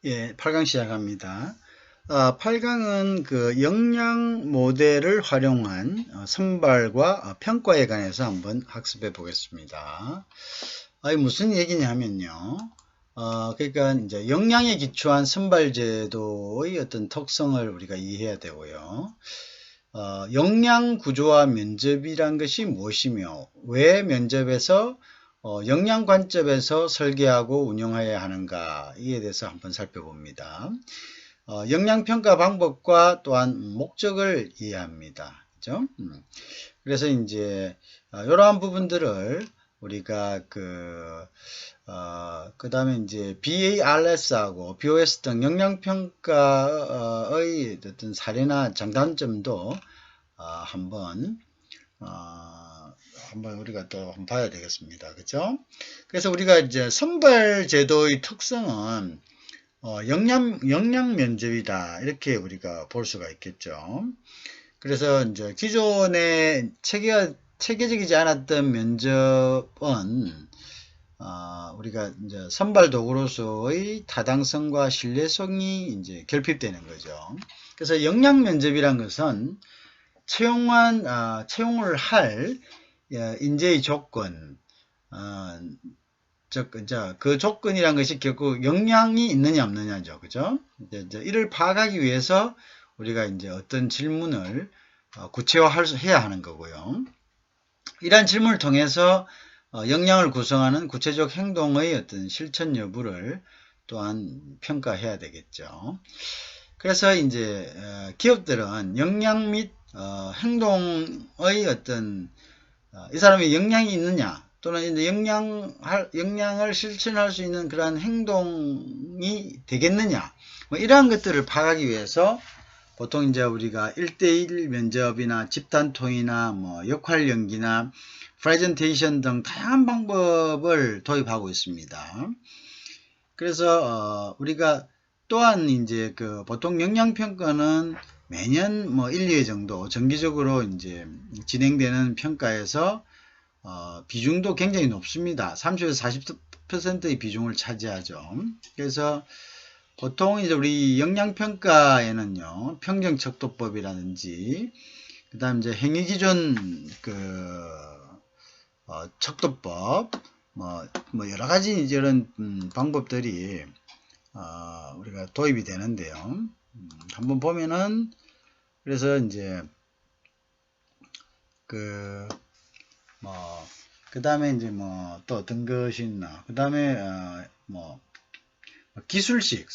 예, 8강 시작합니다. 8강은 그 역량 모델을 활용한 선발과 평가에 관해서 한번 학습해 보겠습니다. 무슨 얘기냐 하면요. 그러니까 이제 역량에 기초한 선발 제도의 어떤 특성을 우리가 이해해야 되고요. 역량 구조와 면접이란 것이 무엇이며 왜 면접에서 역량 관점에서 설계하고 운영해야 하는가에 대해서 한번 살펴봅니다. 역량 평가 방법과 또한 목적을 이해합니다. 그죠? 그래서 이제 이러한 부분들을 우리가 그 다음에 이제 BARS하고 BOS 등 역량평가의 어떤 사례나 장단점도 한번 우리가 또 한번 봐야 되겠습니다. 그죠? 그래서 우리가 이제 선발 제도의 특성은 역량 면접이다. 이렇게 우리가 볼 수가 있겠죠. 그래서 이제 기존에 체계적이지 않았던 면접은 우리가 이제 선발 도구로서의 타당성과 신뢰성이 이제 결핍되는 거죠. 그래서 역량 면접이란 것은 채용을 할 인재의 조건, 그 조건이란 것이 결국 역량이 있느냐 없느냐죠. 그죠? 이를 파악하기 위해서 우리가 이제 어떤 질문을 구체화해야 하는 거고요. 이러한 질문을 통해서 역량을 구성하는 구체적 행동의 어떤 실천 여부를 또한 평가해야 되겠죠. 그래서 이제 기업들은 역량 및 행동의 어떤 이 사람이 역량이 있느냐 또는 이제 역량을 실천할 수 있는 그러한 행동이 되겠느냐 뭐 이러한 것들을 파악하기 위해서 보통 이제 우리가 1대1 면접이나 집단통이나 뭐 역할 연기나 프레젠테이션 등 다양한 방법을 도입하고 있습니다. 그래서 우리가 또한 이제 보통 역량평가는 매년 뭐 1, 2회 정도 정기적으로 이제 진행되는 평가에서 비중도 굉장히 높습니다. 30에서 40%의 비중을 차지하죠. 그래서 보통 이제 우리 역량평가에는요, 평정척도법이라든지, 그 다음 이제 행위기준 척도법, 뭐 여러 가지 이제 이런 방법들이 우리가 도입이 되는데요. 한번 보면은 그래서 이제 그 다음에 이제 뭐 또 어떤 것이 있나, 그 다음에 기술식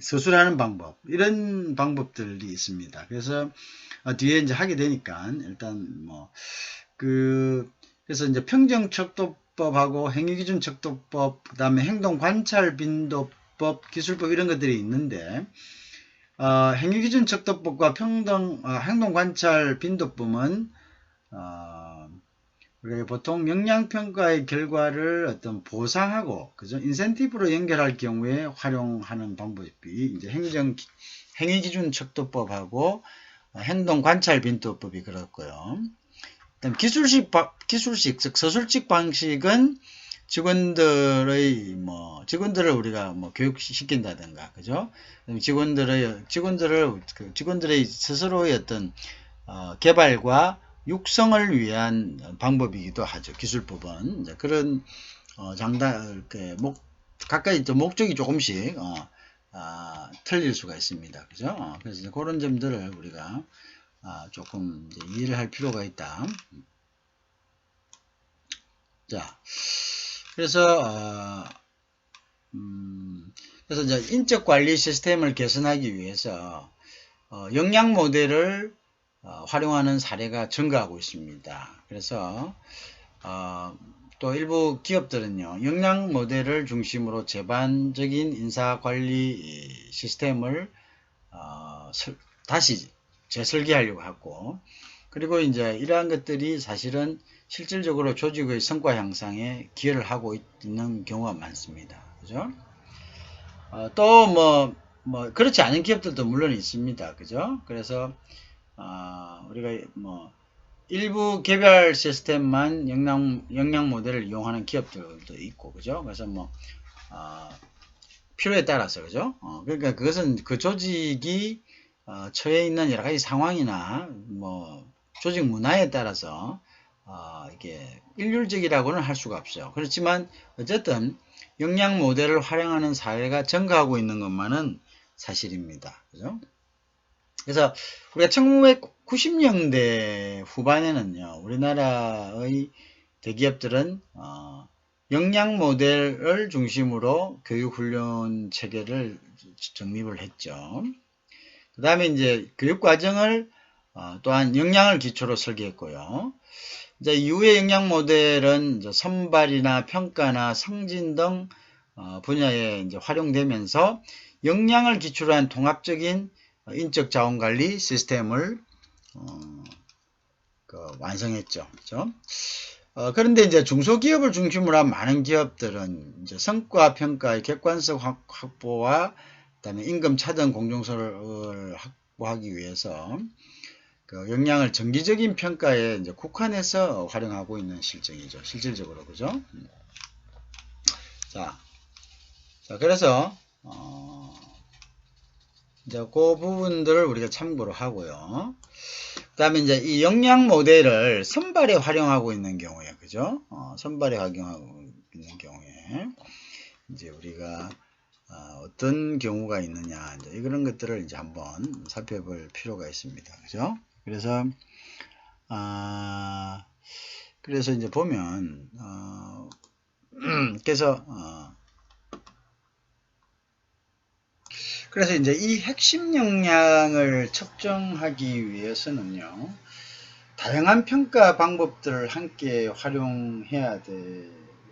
서술하는 방법 이런 방법들이 있습니다. 그래서 뒤에 이제 하게 되니까 일단 그래서 이제 평정척도법하고 행위기준척도법, 그 다음에 행동관찰빈도법, 기술법 이런 것들이 있는데 행위기준척도법과 행동관찰빈도법은 우리가 보통 역량평가의 결과를 어떤 보상하고, 그죠? 인센티브로 연결할 경우에 활용하는 방법이 이제 행위기준척도법하고 행동관찰빈도법이 그렇고요. 그다음 기술식, 즉 서술식 방식은 직원들을 우리가 교육시킨다든가, 그죠? 직원들의 스스로의 어떤 개발과 육성을 위한 방법이기도 하죠. 기술법은 그런 각각의 목적이 조금씩 틀릴 수가 있습니다. 그죠? 그래서 그런 점들을 우리가 조금 이해를 할 필요가 있다. 자, 그래서 이제 인적 관리 시스템을 개선하기 위해서 역량 모델을 활용하는 사례가 증가하고 있습니다. 그래서 또 일부 기업들은요, 역량 모델을 중심으로 제반적인 인사관리 시스템을 다시 재설계하려고 하고, 그리고 이제 이러한 것들이 사실은 실질적으로 조직의 성과 향상에 기여를 하고 있는 경우가 많습니다. 그죠? 또 그렇지 않은 기업들도 물론 있습니다. 그죠? 그래서 우리가 일부 개별 시스템만 역량 모델을 이용하는 기업들도 있고, 그죠? 그래서 필요에 따라서, 그죠? 그러니까 그것은 그 조직이 처해 있는 여러 가지 상황이나 뭐 조직 문화에 따라서 이게 일률적이라고는 할 수가 없어요. 그렇지만 어쨌든 역량 모델을 활용하는 사회가 증가하고 있는 것만은 사실입니다. 그죠? 그래서 우리가 1990년대 후반에는요, 우리나라의 대기업들은 역량 모델을 중심으로 교육훈련 체계를 정립을 했죠. 그 다음에 이제 교육과정을 또한 역량을 기초로 설계했고요. 이제 이후의 역량 모델은 이제 선발이나 평가나 승진 등 분야에 이제 활용되면서 역량을 기초로 한 통합적인 인적 자원 관리 시스템을 완성했죠. 그렇죠? 그런데 이제 중소기업을 중심으로 한 많은 기업들은 이제 성과 평가의 객관성 확보와 그다음에 임금 차등 공정성을 확보하기 위해서 그 역량을 정기적인 평가에 이제 국한해서 활용하고 있는 실정이죠. 실질적으로, 그죠? 자, 그래서 이제 그 부분들을 우리가 참고로 하고요. 그 다음에 이제 이 역량 모델을 선발에 활용하고 있는 경우에, 그죠? 선발에 활용하고 있는 경우에, 이제 우리가, 어떤 경우가 있느냐, 이제 이런 것들을 이제 한번 살펴볼 필요가 있습니다. 그죠? 그래서, 그래서 이제 보면, 그래서 이제 이 핵심 역량을 측정하기 위해서는요, 다양한 평가 방법들을 함께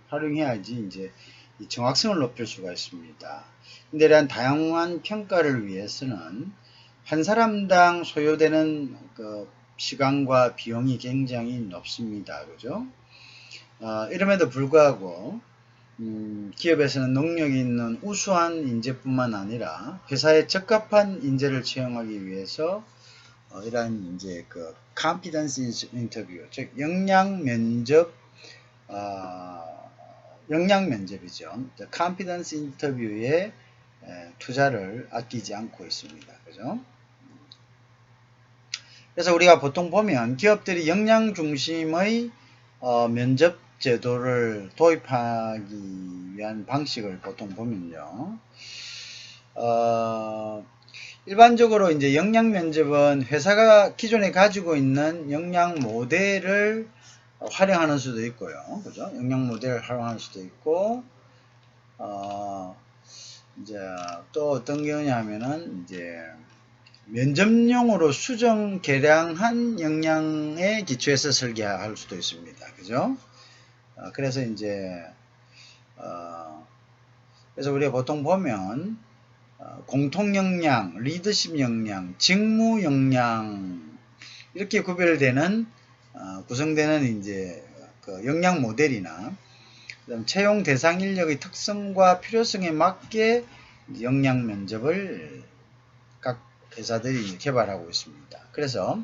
활용해야지 이제 이 정확성을 높일 수가 있습니다. 근데 이러한 다양한 평가를 위해서는 한 사람당 소요되는 그 시간과 비용이 굉장히 높습니다. 그죠? 이름에도 불구하고 기업에서는 능력이 있는 우수한 인재뿐만 아니라 회사에 적합한 인재를 채용하기 위해서 이러한 이제 그 confidence interview, 즉 역량 면접이죠. confidence 인터뷰에 투자를 아끼지 않고 있습니다. 그죠? 그래서 우리가 보통 보면 기업들이 역량 중심의 면접 제도를 도입하기 위한 방식을 보통 보면요. 일반적으로 이제 역량 면접은 회사가 기존에 가지고 있는 역량 모델을 활용하는 수도 있고요. 그죠? 역량 모델을 활용하는 수도 있고, 이제 또 어떤 경우냐면은 이제 면접용으로 수정 개량한 역량에 기초해서 설계할 수도 있습니다. 그죠? 그래서 이제 그래서 우리가 보통 보면 공통 역량, 리더십 역량, 직무 역량 이렇게 구별되는 구성되는 이제 그 역량 모델이나 그다음 채용 대상 인력의 특성과 필요성에 맞게 역량 면접을 각 회사들이 개발하고 있습니다. 그래서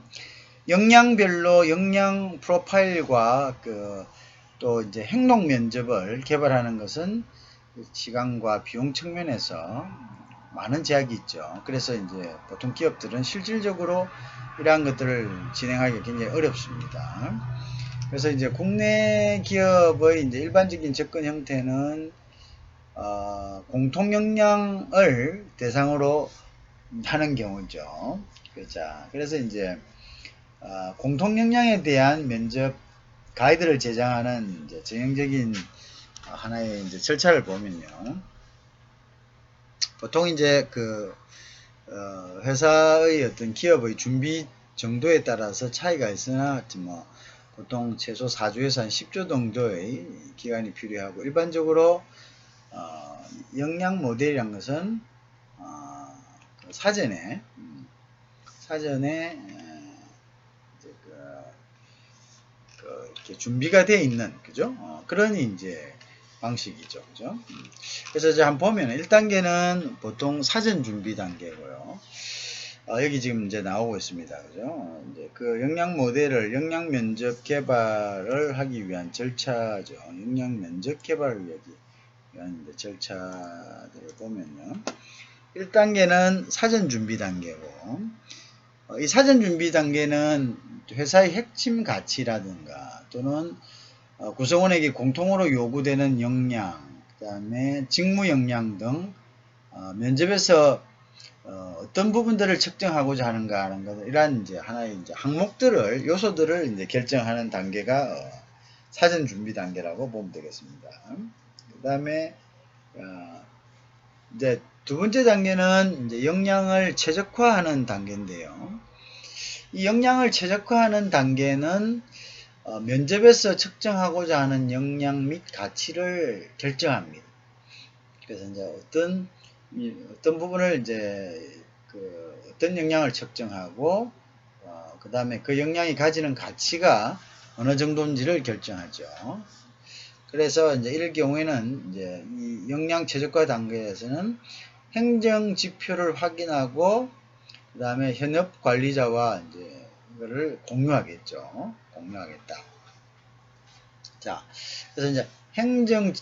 역량별로 역량 프로파일과 또 이제 행동 면접을 개발하는 것은 시간과 비용 측면에서 많은 제약이 있죠. 그래서 이제 보통 기업들은 실질적으로 이러한 것들을 진행하기가 굉장히 어렵습니다. 그래서 이제 국내 기업의 이제 일반적인 접근 형태는 공통 역량을 대상으로 하는 경우죠. 그래서 이제 공통 역량에 대한 면접 가이드를 제정하는 이제 전형적인 하나의 이제 절차를 보면요. 보통 이제 회사의 어떤 기업의 준비 정도에 따라서 차이가 있으나 뭐 보통 최소 4주에서 한 10주 정도의 기간이 필요하고 일반적으로 역량 모델이란 것은 사전에 이렇게 준비가 되어 있는 그죠? 그런 이제 방식이죠. 그죠? 그래서 이제 한번 보면 1단계는 보통 사전 준비 단계고요. 여기 지금 이제 나오고 있습니다. 그죠? 이제 그 역량 모델을 역량 면접 개발을 하기 위한 절차죠. 역량 면접 개발을 이런 이제 절차들을 보면요. 1단계는 사전 준비 단계고, 이 사전 준비 단계는 회사의 핵심 가치라든가 또는 구성원에게 공통으로 요구되는 역량, 그 다음에 직무 역량 등 면접에서 어떤 부분들을 측정하고자 하는가 하는 것을 이러한 이제 하나의 이제 항목들을 요소들을 이제 결정하는 단계가 사전 준비 단계라고 보면 되겠습니다. 그 다음에 이제 두 번째 단계는 이제 역량을 최적화하는 단계인데요. 이 역량을 최적화하는 단계는 면접에서 측정하고자 하는 역량 및 가치를 결정합니다. 그래서 이제 어떤 부분을 이제 어떤 역량을 측정하고 그 다음에 그 역량이 가지는 가치가 어느 정도인지를 결정하죠. 그래서 이제 이럴 경우에는 이제 이 역량 최적화 단계에서는 행정 지표를 확인하고 그 다음에 현업 관리자와 이제 이거를 공유하겠죠. 공유하겠다. 자, 그래서 이제 행정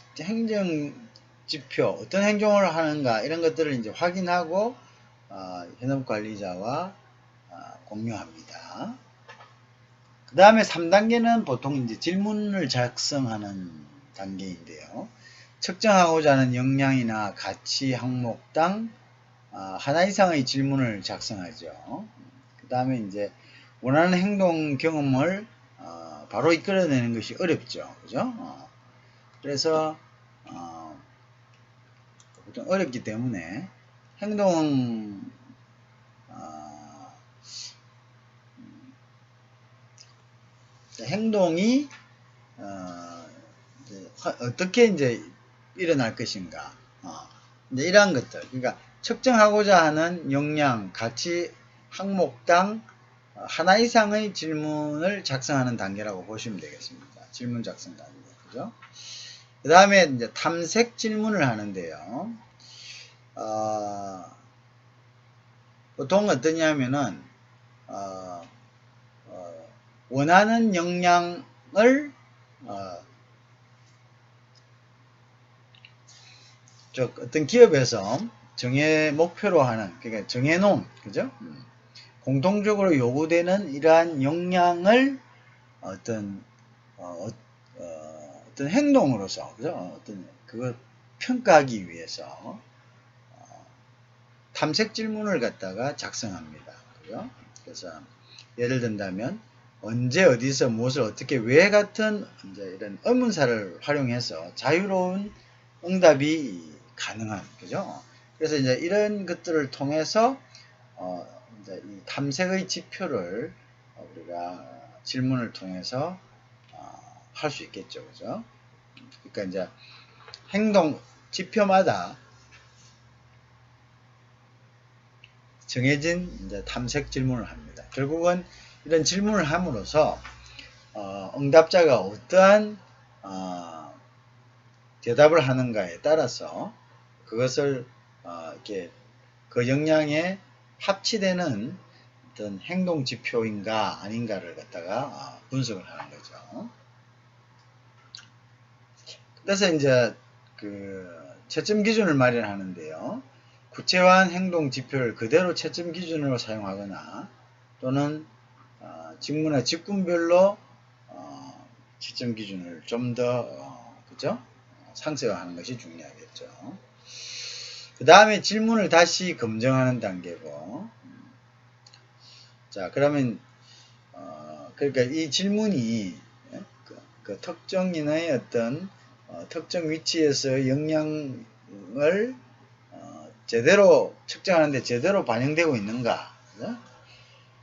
지표 어떤 행정을 하는가 이런 것들을 이제 확인하고 현업 관리자와 공유합니다. 그 다음에 3단계는 보통 이제 질문을 작성하는 단계인데요. 측정하고자 하는 역량이나 가치 항목당 하나 이상의 질문을 작성하죠. 그 다음에 이제 원하는 행동 경험을 바로 이끌어내는 것이 어렵죠. 그죠? 그래서 보통 어렵기 때문에 행동이 어떻게 이제 일어날 것인가 이제 이러한 것들 그러니까 측정하고자 하는 역량, 가치 항목당 하나 이상의 질문을 작성하는 단계라고 보시면 되겠습니다. 질문 작성 단계, 그죠? 그 다음에 이제 탐색 질문을 하는데요. 보통 어떠냐면은 원하는 역량을 어떤 기업에서 목표로 하는 그러니까 정해놓은 그죠? 공통적으로 요구되는 이러한 역량을 어떤 행동으로서 그죠? 그걸 평가하기 위해서 탐색 질문을 갖다가 작성합니다. 그죠? 그래서 예를 든다면 언제 어디서 무엇을 어떻게 왜 같은 이제 이런 의문사를 활용해서 자유로운 응답이 가능한 그죠? 그래서 이제 이런 것들을 통해서 이제 이 탐색의 지표를 우리가 질문을 통해서 할 수 있겠죠, 그죠? 그러니까 이제 행동 지표마다 정해진 이제 탐색 질문을 합니다. 결국은 이런 질문을 함으로써 응답자가 어떠한 대답을 하는가에 따라서 그것을 이렇게 그 역량에 합치되는 어떤 행동 지표인가 아닌가를 갖다가 분석을 하는 거죠. 그래서 이제 채점 기준을 마련하는데요. 구체화한 행동 지표를 그대로 채점 기준으로 사용하거나 또는 직무나 직군별로 채점 기준을 좀 더 그죠? 상세화하는 것이 중요하겠죠. 그 다음에 질문을 다시 검증하는 단계고, 자 그러면 그러니까 이 질문이 그 특정인의 어떤 특정 위치에서 역량을 제대로 측정하는데 제대로 반영되고 있는가,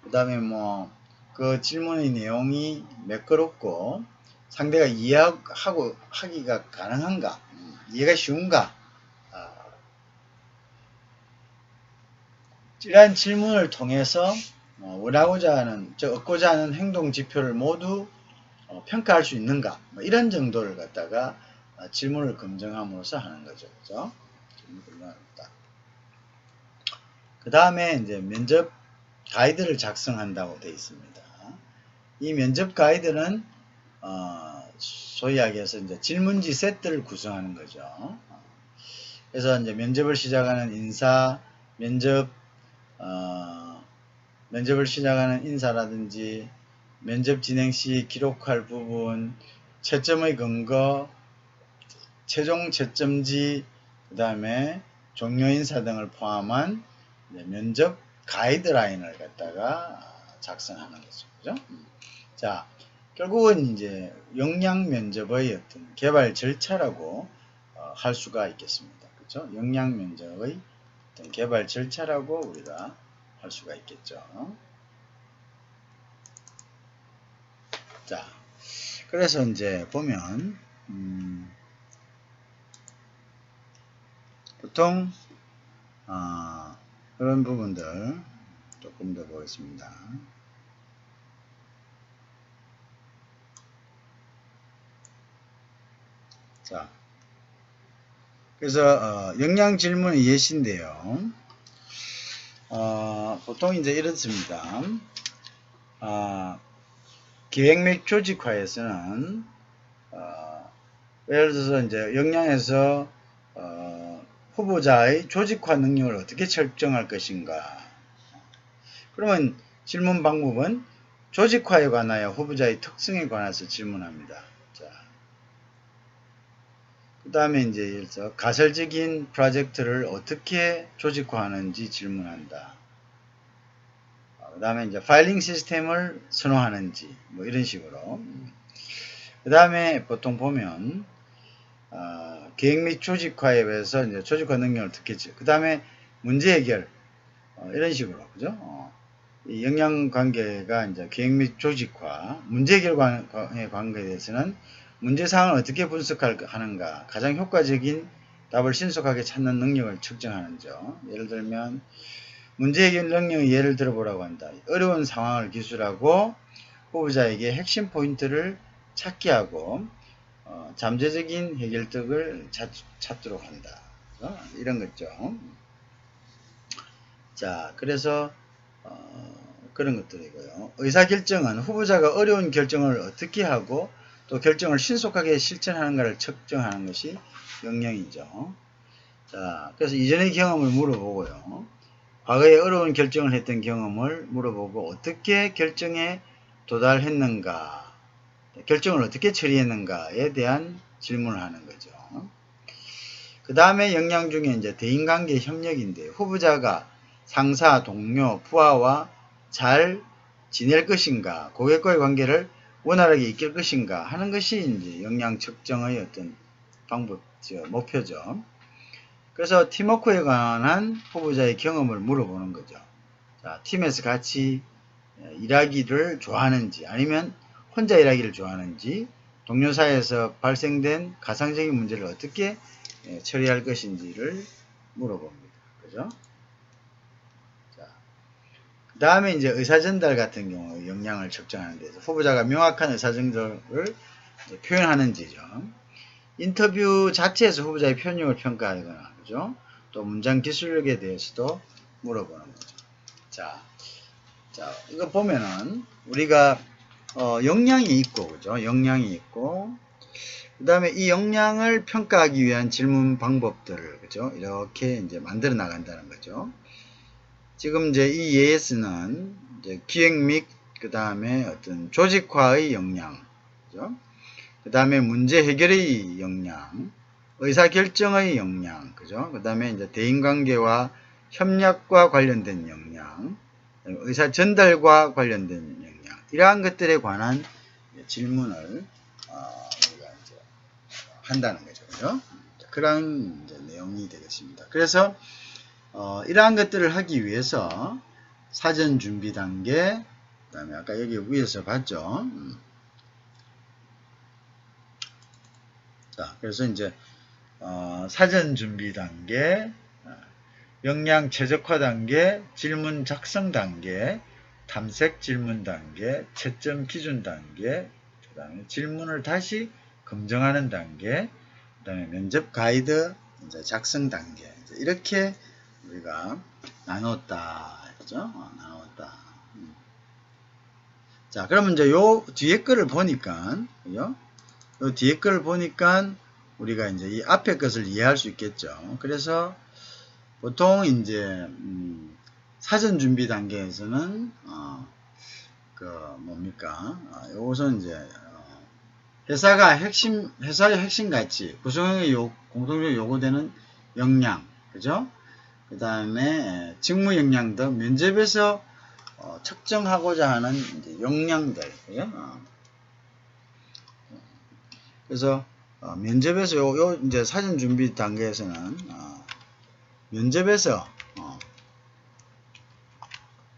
그 다음에 그 질문의 내용이 매끄럽고 상대가 이해하기가 가능한가, 이해가 쉬운가, 이러한 질문을 통해서 얻고자 하는 행동 지표를 모두 평가할 수 있는가, 이런 정도를 갖다가 질문을 검증함으로써 하는 거죠. 그죠? 그 다음에 이제 면접 가이드를 작성한다고 되어 있습니다. 이 면접 가이드는 소위 이야기해서 이제 질문지 세트를 구성하는 거죠. 그래서 이제 면접을 시작하는 인사, 면접을 시작하는 인사라든지 면접 진행 시 기록할 부분, 채점의 근거, 최종 채점지, 그 다음에 종료 인사 등을 포함한 면접 가이드라인을 갖다가 작성하는 거죠. 그죠? 자, 결국은 이제 역량 면접의 어떤 개발 절차라고 할 수가 있겠습니다. 그죠? 역량 면접의 어떤 개발 절차라고 우리가 할 수가 있겠죠. 자, 그래서 이제 보면 보통 그런 부분들 조금 더 보겠습니다. 자, 그래서 역량 질문의 예시인데요. 보통 이제 이렇습니다. 기획 및 조직화에서는 예를 들어서 이제 역량에서 후보자의 조직화 능력을 어떻게 측정할 것인가. 그러면 질문 방법은 조직화에 관하여 후보자의 특성에 관해서 질문합니다. 자, 그 다음에 이제 가설적인 프로젝트를 어떻게 조직화하는지 질문한다. 그 다음에 이제 파일링 시스템을 선호하는지 뭐 이런 식으로. 그 다음에 보통 보면 계획 및 조직화에 대해서 이제 조직화 능력을 어떻게 그 다음에 문제 해결 이런 식으로 그죠? 이 역량 관계가 이제 계획 및 조직화, 문제 해결의 관계에 대해서는 문제 사항을 어떻게 분석하는가, 가장 효과적인 답을 신속하게 찾는 능력을 측정하는 점. 예를 들면 문제 해결 능력의 예를 들어보라고 한다. 어려운 상황을 기술하고 후보자에게 핵심 포인트를 찾게 하고 잠재적인 해결책을 찾도록 한다. 이런 거죠. 자, 그래서 그런 것들이고요. 의사결정은 후보자가 어려운 결정을 어떻게 하고 또 결정을 신속하게 실천하는가를 측정하는 것이 역량이죠. 자, 그래서 이전의 경험을 물어보고요. 과거에 어려운 결정을 했던 경험을 물어보고 어떻게 결정에 도달했는가, 결정을 어떻게 처리했는가에 대한 질문을 하는 거죠. 그 다음에 역량 중에 이제 대인관계 협력인데 후보자가 상사, 동료, 부하와 잘 지낼 것인가, 고객과의 관계를 원활하게 이끌 것인가 하는 것이 이제 역량 측정의 어떤 방법, 목표죠. 그래서 팀워크에 관한 후보자의 경험을 물어보는 거죠. 자, 팀에서 같이 일하기를 좋아하는지 아니면 혼자 일하기를 좋아하는지 동료 사이에서 발생된 가상적인 문제를 어떻게 처리할 것인지를 물어봅니다. 그죠? 자, 그 다음에 이제 의사전달 같은 경우 역량을 측정하는 데서 후보자가 명확한 의사전달을 표현하는지죠. 인터뷰 자체에서 후보자의 표현력을 평가하거나, 그죠? 또 문장 기술력에 대해서도 물어보는 거죠. 자, 이거 보면은 우리가 역량이 있고, 그죠? 역량이 있고, 그 다음에 이 역량을 평가하기 위한 질문 방법들을, 그죠? 이렇게 이제 만들어 나간다는 거죠. 지금 이제 이 예에서는 이제 기획 및 그 다음에 어떤 조직화의 역량, 그죠? 그 다음에 문제 해결의 역량, 의사결정의 역량, 그죠? 그 다음에 이제 대인관계와 협력과 관련된 역량, 의사 전달과 관련된 역량, 이러한 것들에 관한 질문을 우리가 이제 한다는 거죠, 그죠? 그런 이제 내용이 되겠습니다. 그래서 이러한 것들을 하기 위해서 사전 준비 단계, 그 다음에 아까 여기 위에서 봤죠. 자, 그래서 이제 사전 준비 단계, 역량 최적화 단계, 질문 작성 단계, 탐색 질문 단계, 채점 기준 단계, 그 다음에 질문을 다시 검증하는 단계, 그 다음에 면접 가이드 이제 작성 단계, 이렇게 우리가 나눴다 했죠. 나눴다. 자, 그러면 이제 요 뒤에 거를 보니까, 그죠? 요 뒤에 거를 보니까 우리가 이제 이 앞에 것을 이해할 수 있겠죠. 그래서 보통 이제 사전 준비 단계에서는 그 뭡니까? 요것은 이제 회사의 핵심 가치, 구성의 공통적으로 요구되는 역량, 그죠? 그 다음에 직무 역량 등 면접에서 측정하고자 하는 이제 역량들, 그죠? 그래서 면접에서 요 이제 사전 준비 단계에서는 면접에서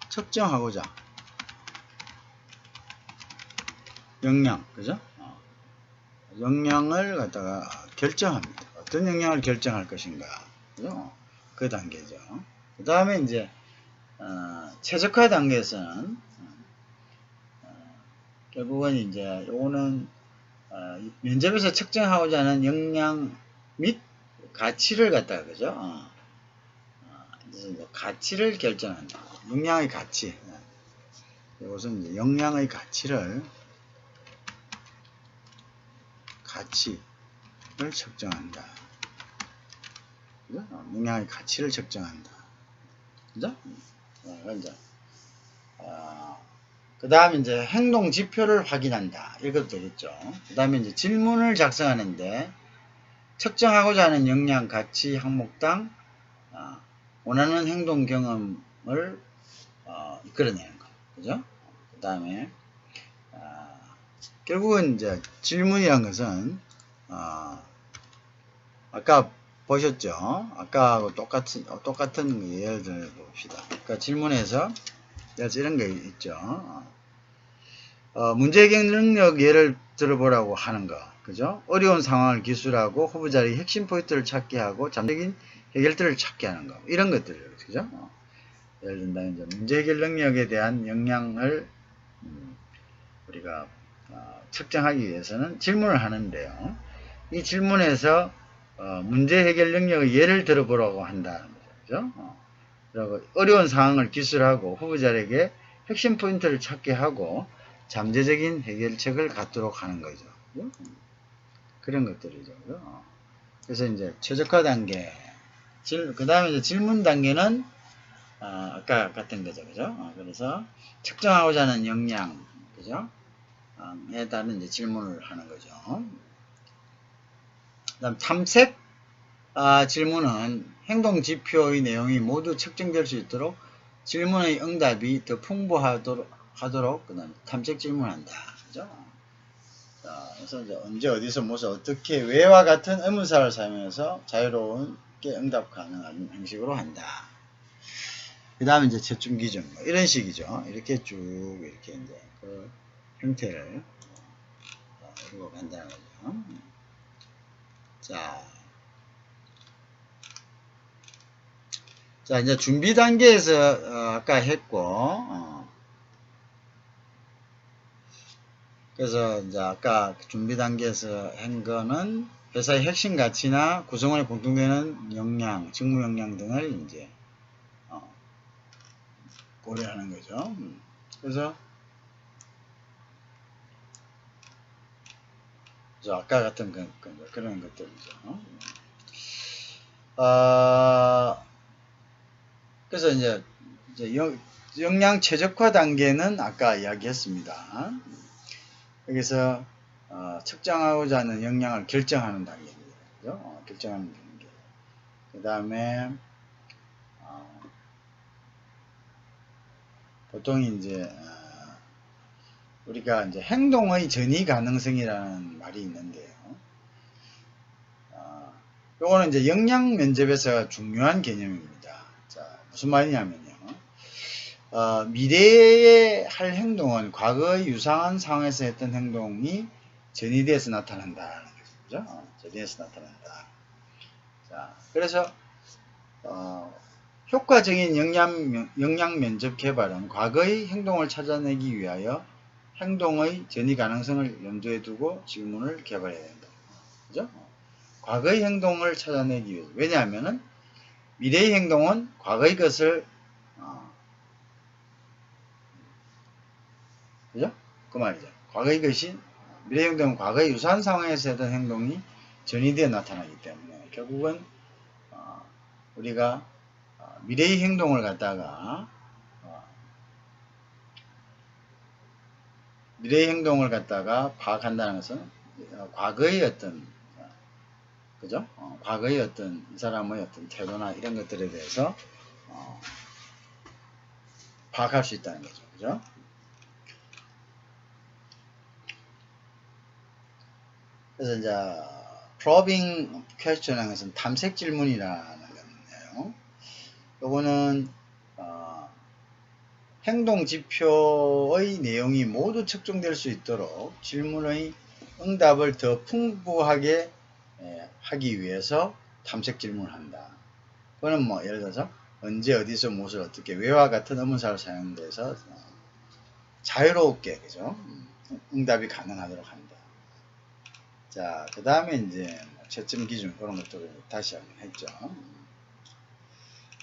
측정하고자 역량, 그죠? 역량을 갖다가 결정합니다. 어떤 역량을 결정할 것인가, 그죠? 그 단계죠. 그 다음에 이제 최적화 단계에서는 결국은 이제 요거는 면접에서 측정하고자 하는 역량 및 가치를 갖다가, 그죠? 이제 가치를 결정한다. 역량의 가치. 이것은 이제 역량의 가치를 측정한다. 그죠? 역량의 가치를 측정한다. 그죠? 이제 그 다음에 이제 행동 지표를 확인한다. 이것도 되겠죠. 그 다음에 이제 질문을 작성하는데 측정하고자 하는 역량 가치 항목당 원하는 행동 경험을 이끌어내는 거. 그죠? 그 다음에 결국은 이제 질문이란 것은 아까 보셨죠? 아까하고 똑같은 예를 들어 봅시다. 그러니까 질문에서 이런 게 있죠. 문제 해결 능력 예를 들어보라고 하는 거. 그죠? 어려운 상황을 기술하고 후보자의 핵심 포인트를 찾게 하고 잠재적인 해결들을 찾게 하는 거. 이런 것들. 그죠? 예를 든다면 이제 문제 해결 능력에 대한 역량을 우리가 측정하기 위해서는 질문을 하는데요. 이 질문에서 문제 해결 능력의 예를 들어보라고 한다는 거죠. 그리고 어려운 상황을 기술하고 후보자에게 핵심 포인트를 찾게 하고 잠재적인 해결책을 갖도록 하는 거죠. 그런 것들이죠. 그래서 이제 최적화 단계, 그 다음에 이제 질문 단계는 아까 같은 거죠. 그죠? 그래서 측정하고자 하는 역량, 그죠? 에 따른 이제 질문을 하는 거죠. 그 다음 탐색 질문은 행동 지표의 내용이 모두 측정될 수 있도록 질문의 응답이 더 풍부하도록 그 다음 탐색 질문한다. 그죠? 그래서 이제 언제 어디서 무엇을 어떻게 왜와 같은 의문사를 사용해서 자유롭게 응답 가능한 형식으로 한다. 그 다음에 이제 채점 기준 이런 식이죠. 이렇게 쭉 이렇게 이제 그 형태를 이루어 간다는 거죠. 자 이제 준비 단계에서 아까 했고 그래서 이제 아까 준비 단계에서 한 거는 회사의 핵심 가치나 구성원에 공통되는 역량, 직무 역량 등을 이제 고려하는 거죠. 그래서 아까 같은 그런 것들이죠. 그래서 이제 역량 최적화 단계는 아까 이야기했습니다. 여기서 측정하고자 하는 역량을 결정하는 단계입니다. 그죠? 결정하는 단계. 그 다음에 보통 이제 우리가 이제 행동의 전이 가능성이라는 말이 있는데요. 요거는 이제 역량 면접에서 중요한 개념입니다. 자, 무슨 말이냐면요. 미래에 할 행동은 과거의 유사한 상황에서 했던 행동이 전이돼서 나타난다는 거죠. 전이돼서 나타난다. 자, 그래서 효과적인 역량 면접 개발은 과거의 행동을 찾아내기 위하여 행동의 전이 가능성을 염두에 두고 질문을 개발해야 된다. 그죠? 과거의 행동을 찾아내기 위해서. 왜냐하면은 미래의 행동은 과거의 것을 그죠? 그 말이죠. 과거의 것이 미래의 행동은 과거의 유사한 상황에서 했던 행동이 전이되어 나타나기 때문에 결국은 우리가 미래의 행동을 갖다가 파악한다는 것은 과거의 어떤 그죠? 과거의 어떤 이 사람의 어떤 태도나 이런 것들에 대해서 파악할 수 있다는 거죠. 그죠? 그래서 이제 probing question이라는 것은 탐색 질문이라는 건데요. 요거는 행동 지표의 내용이 모두 측정될 수 있도록 질문의 응답을 더 풍부하게 하기 위해서 탐색 질문을 한다. 그거는 뭐 예를 들어서 언제 어디서 무엇을 어떻게 왜와 같은 의문사를 사용돼서 자유롭게 그죠? 응답이 가능하도록 한다. 자, 그 다음에 이제 채점 기준 그런 것들을 다시 한번 했죠.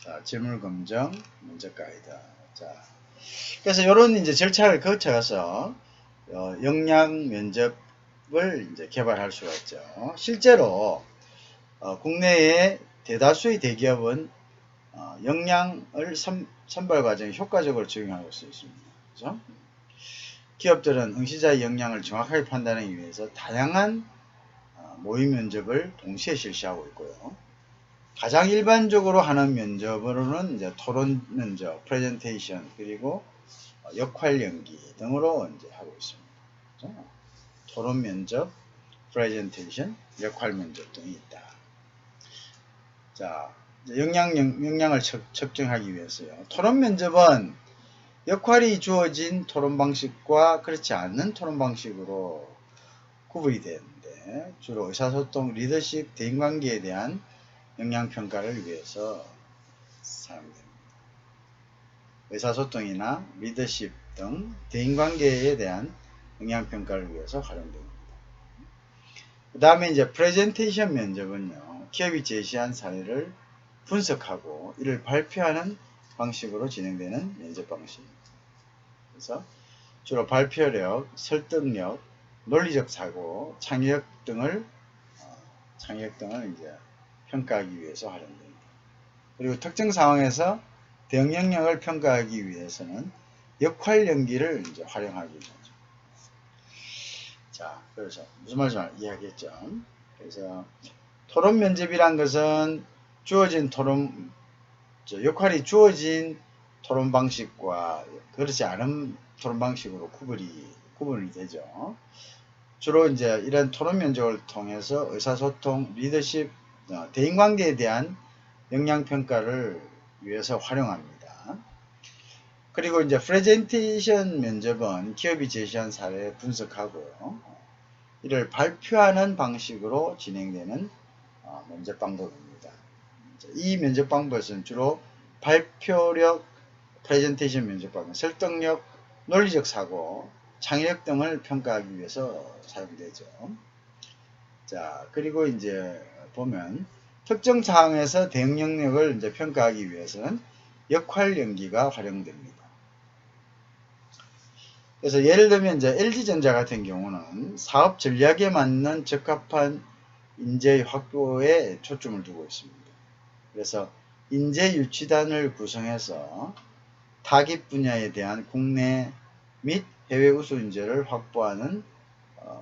자, 질문 검정, 문제 가이드. 자, 그래서 이런 이제 절차를 거쳐서 역량 면접을 이제 개발할 수가 있죠. 실제로 국내의 대다수의 대기업은 역량을 선발 과정에 효과적으로 적용하고 있습니다. 그렇죠? 기업들은 응시자의 역량을 정확하게 판단하기 위해서 다양한 모의 면접을 동시에 실시하고 있고요. 가장 일반적으로 하는 면접으로는 이제 토론 면접, 프레젠테이션, 그리고 역할 연기 등으로 이제 하고 있습니다. 그렇죠? 토론 면접, 프레젠테이션, 역할 면접 등이 있다. 자, 역량을 측정하기 위해서요. 토론 면접은 역할이 주어진 토론 방식과 그렇지 않는 토론 방식으로 구분이 되는데 주로 의사소통, 리더십, 대인관계에 대한 역량평가를 위해서 사용됩니다. 의사소통이나 리더십 등 대인관계에 대한 역량평가를 위해서 활용됩니다. 그 다음에 이제 프레젠테이션 면접은요. 기업이 제시한 사례를 분석하고 이를 발표하는 방식으로 진행되는 면접 방식입니다. 그래서 주로 발표력, 설득력, 논리적 사고, 창의력 등을 이제 평가하기 위해서 활용됩니다. 그리고 특정 상황에서 대응 역량을 평가하기 위해서는 역할 연기를 이제 활용하기 되죠. 자, 그래서 무슨 말인지 이야기했죠. 그래서 토론 면접이란 것은 주어진 역할이 주어진 토론 방식과 그렇지 않은 토론 방식으로 구분이 되죠. 주로 이제 이런 토론 면접을 통해서 의사소통, 리더십, 대인관계에 대한 역량평가를 위해서 활용합니다. 그리고 이제 프레젠테이션 면접은 기업이 제시한 사례를 분석하고요. 이를 발표하는 방식으로 진행되는 면접 방법입니다. 이 면접 방법은 주로 발표력, 프레젠테이션 면접 방법, 설득력, 논리적 사고, 창의력 등을 평가하기 위해서 사용되죠. 자, 그리고 이제 보면 특정 상황에서 대응 능력을 이제 평가하기 위해서는 역할 연기가 활용됩니다. 그래서 예를 들면 이제 LG전자 같은 경우는 사업 전략에 맞는 적합한 인재 확보에 초점을 두고 있습니다. 그래서 인재 유치단을 구성해서 타깃 분야에 대한 국내 및 해외 우수 인재를 확보하는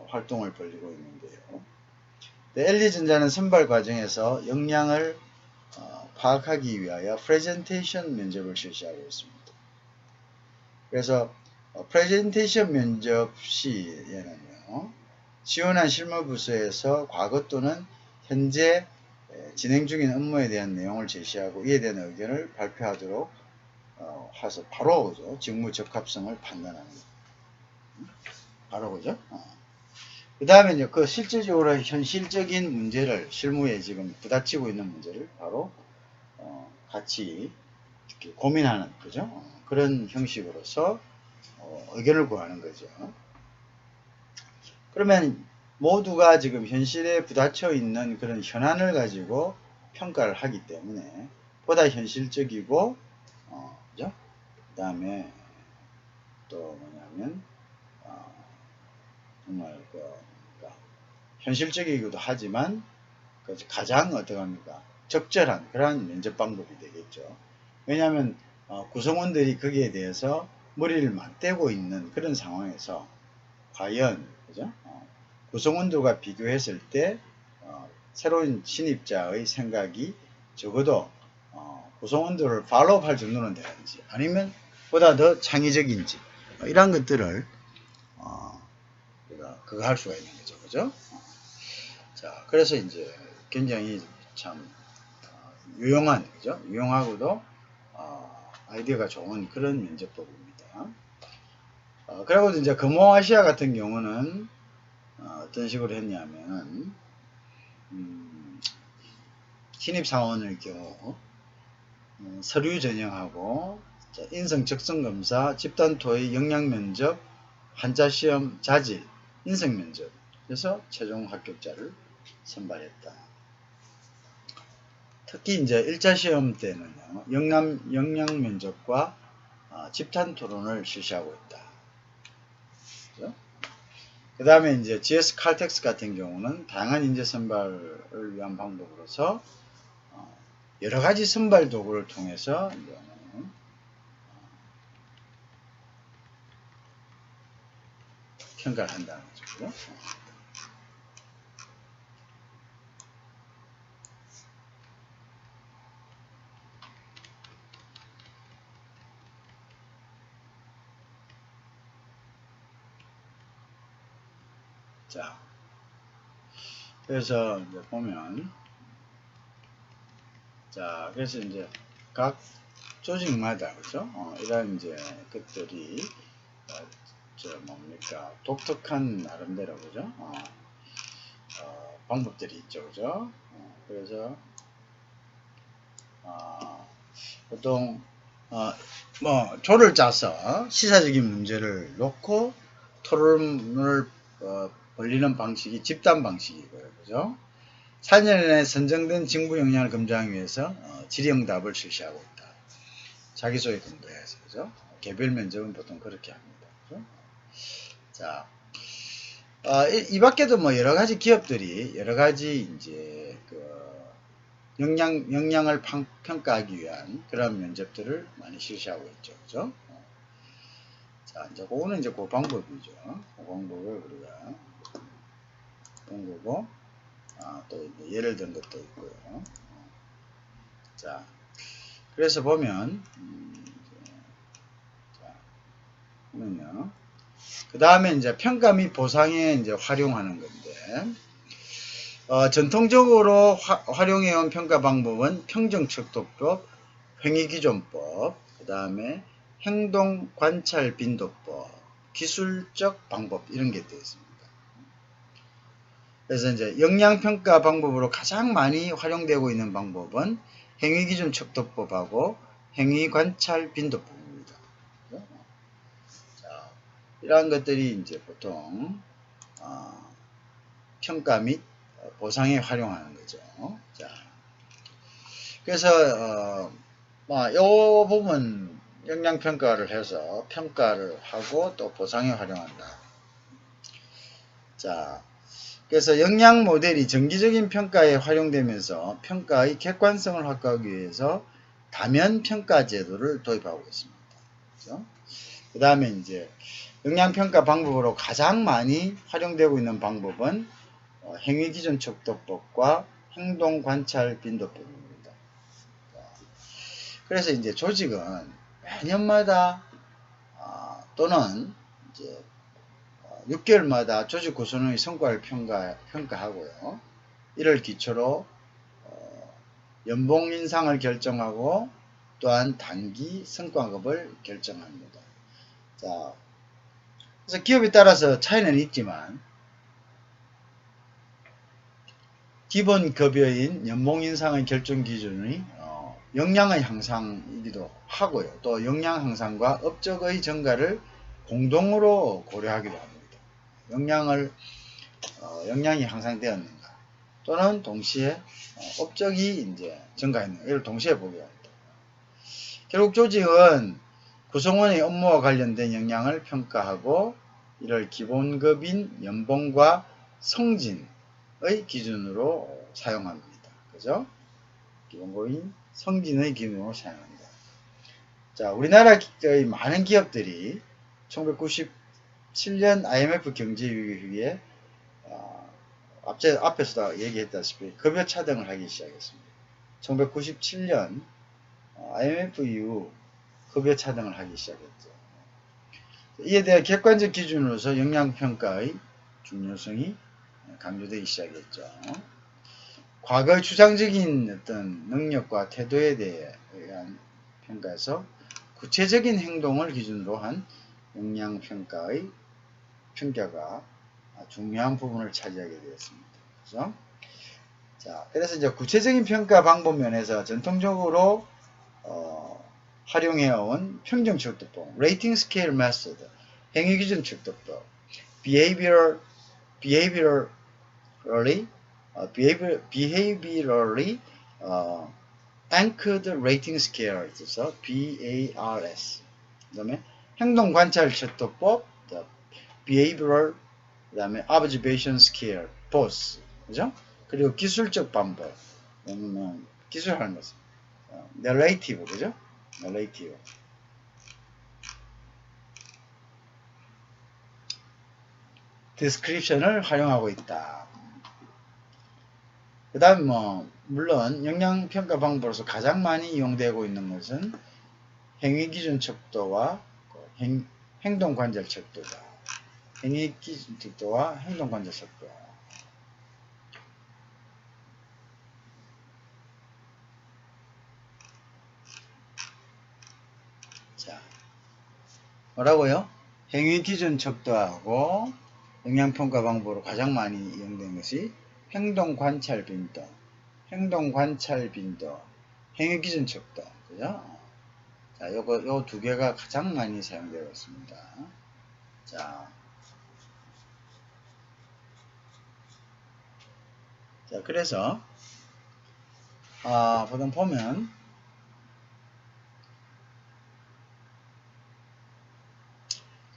활동을 벌이고 있는데요. LG전자는 선발 과정에서 역량을 파악하기 위하여 프레젠테이션 면접을 실시하고 있습니다. 그래서 프레젠테이션 면접 시에는요. 지원한 실무부서에서 과거 또는 현재 진행 중인 업무에 대한 내용을 제시하고 이에 대한 의견을 발표하도록 해서 바로 그죠? 직무 적합성을 판단합니다. 바로 그죠? 그 다음에 이제 그 실질적으로 현실적인 문제를 실무에 지금 부닥치고 있는 문제를 바로 같이 이렇게 고민하는 그죠? 그런 형식으로서 의견을 구하는 거죠. 그러면 모두가 지금 현실에 부딪혀 있는 그런 현안을 가지고 평가를 하기 때문에 보다 현실적이고 그죠? 그 다음에 또 뭐냐면 정말 그러니까 현실적이기도 하지만 가장 어떡합니까? 적절한 그러한 면접 방법이 되겠죠. 왜냐하면 구성원들이 거기에 대해서 머리를 맞대고 있는 그런 상황에서 과연 그죠? 구성원들과 비교했을 때 새로운 신입자의 생각이 적어도 구성원들을 팔로우할 정도는 되는지 아니면 보다 더 창의적인지 이런 것들을 우리가 그거 할 수가 있는 거죠. 그죠? 자, 그래서 이제 굉장히 참 유용한, 그죠? 유용하고도 아이디어가 좋은 그런 면접법입니다. 그리고 이제 금호아시아 같은 경우는 어떤 식으로 했냐면 신입사원의 경우 서류 전형하고 인성 적성검사, 집단토의 역량면접, 환자시험 자질, 인성면접 그래서 최종 합격자를 선발했다. 특히 이제 1차 시험 때는요, 역량면접과 집단토론을 실시하고 있다. 그 다음에 이제 GS 칼텍스 같은 경우는 다양한 인재 선발을 위한 방법으로서 여러 가지 선발 도구를 통해서 평가를 한다는 거죠. 자, 그래서 이제 보면, 자, 그래서 이제 각 조직마다, 그죠? 이런 이제 것들이, 뭡니까? 독특한 나름대로, 그죠? 방법들이 있죠, 그죠? 그래서, 보통, 뭐, 조를 짜서 시사적인 문제를 놓고 토론을 벌리는 방식이 집단 방식이고요. 그죠? 4년 내에 선정된 직무 역량을 검증하기 위해서 질의응답을 실시하고 있다. 자기소개 검토해서, 그죠? 개별 면접은 보통 그렇게 합니다. 그죠? 자, 이 밖에도 뭐 여러 가지 기업들이 여러 가지 이제 역량을 평가하기 위한 그런 면접들을 많이 실시하고 있죠. 그죠? 자, 이제 그거는 이제 그 방법이죠. 그 방법을 우리가 본 거고, 또 예를 든 것도 있고요. 자, 그래서 보면, 자, 보면요. 그 다음에 이제 평가 및 보상에 이제 활용하는 건데, 전통적으로 활용해온 평가 방법은 평정척도법, 행위기존법, 그 다음에 행동관찰빈도법, 기술적 방법 이런 게 되어 있습니다. 그래서 이제 역량평가 방법으로 가장 많이 활용되고 있는 방법은 행위기준척도법하고 행위관찰빈도법입니다. 자, 이러한 것들이 이제 보통 평가 및 보상에 활용하는 거죠. 자, 그래서 요 부분 역량평가를 해서 평가를 하고 또 보상에 활용한다. 자, 그래서 역량 모델이 정기적인 평가에 활용되면서 평가의 객관성을 확보하기 위해서 다면 평가 제도를 도입하고 있습니다. 그렇죠? 그 다음에 이제 역량 평가 방법으로 가장 많이 활용되고 있는 방법은 행위기준척도법과 행동관찰빈도법입니다. 그래서 이제 조직은 매년마다 또는 이제 6개월마다 조직 구성의 성과를 평가하고요. 이를 기초로 연봉 인상을 결정하고 또한 단기 성과급을 결정합니다. 자, 그래서 기업에 따라서 차이는 있지만 기본 급여인 연봉 인상의 결정 기준이 역량의 향상이기도 하고요. 또 역량 향상과 업적의 증가를 공동으로 고려하기도 합니다. 역량이 향상되었는가 또는 동시에 업적이 이제 증가했는가 이를 동시에 보게 합니다. 결국 조직은 구성원의 업무와 관련된 역량을 평가하고 이를 기본급인 연봉과 승진 기준으로 사용합니다. 그죠? 기본고인 성진의 기준으로 사용합니다. 자, 우리나라의 많은 기업들이 1997년 IMF 경제위기에 앞에서도 얘기했다시피 급여 차등을 하기 시작했습니다. 1997년 IMF 이후 급여 차등을 하기 시작했죠. 이에 대한 객관적 기준으로서 영양평가의 중요성이 강조되기 시작했죠. 과거의 추상적인 어떤 능력과 태도에 대한 평가에서 구체적인 행동을 기준으로 한 영양평가의 평가가 중요한 부분을 차지하게 되었습니다. 그죠? 자, 그래서 이제 구체적인 평가 방법 면에서 전통적으로 활용해온 평정측도법, Rating Scale Method, 행위기준 측도법, behaviorally anchored rating scale, 그래서 BARS. 그 다음에 행동관찰 측도법, behavioral, 그 다음에 observation scale, BOS. 그죠? 그리고 기술적 방법, 기술하는 것은 narrative, 그죠? narrative. description을 활용하고 있다. 그 다음 물론 영양평가 방법으로서 가장 많이 이용되고 있는 것은 행위기준 척도와 행동관절 척도다. 행위기준 척도와 행동관절 척도. 자, 뭐라고요? 행위기준 척도하고 영양평가 방법으로 가장 많이 이용된 것이 행동관찰 빈도, 행위기준 척도, 그죠? 자, 요 두 개가 가장 많이 사용되고 있습니다. 자, 그래서, 보면,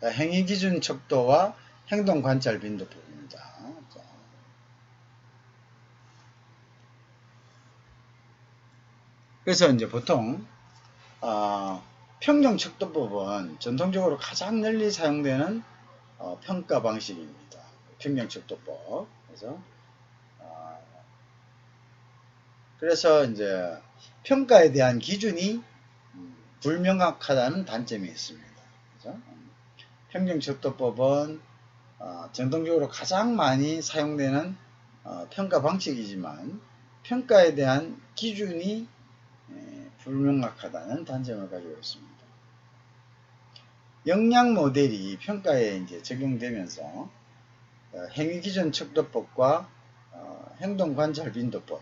행위기준 척도와 행동관찰 빈도 부분입니다. 자, 그래서 이제 보통 평정측도법은 전통적으로 가장 널리 사용되는 평가 방식입니다. 평정측도법. 그래서 이제 평가에 대한 기준이 불명확하다는 단점이 있습니다. 그죠? 평정측도법은 전통적으로 가장 많이 사용되는 평가 방식이지만 평가에 대한 기준이 불명확하다는 단점을 가지고 있습니다. 역량 모델이 평가에 이제 적용되면서 행위기준 척도법과 행동관찰 빈도법,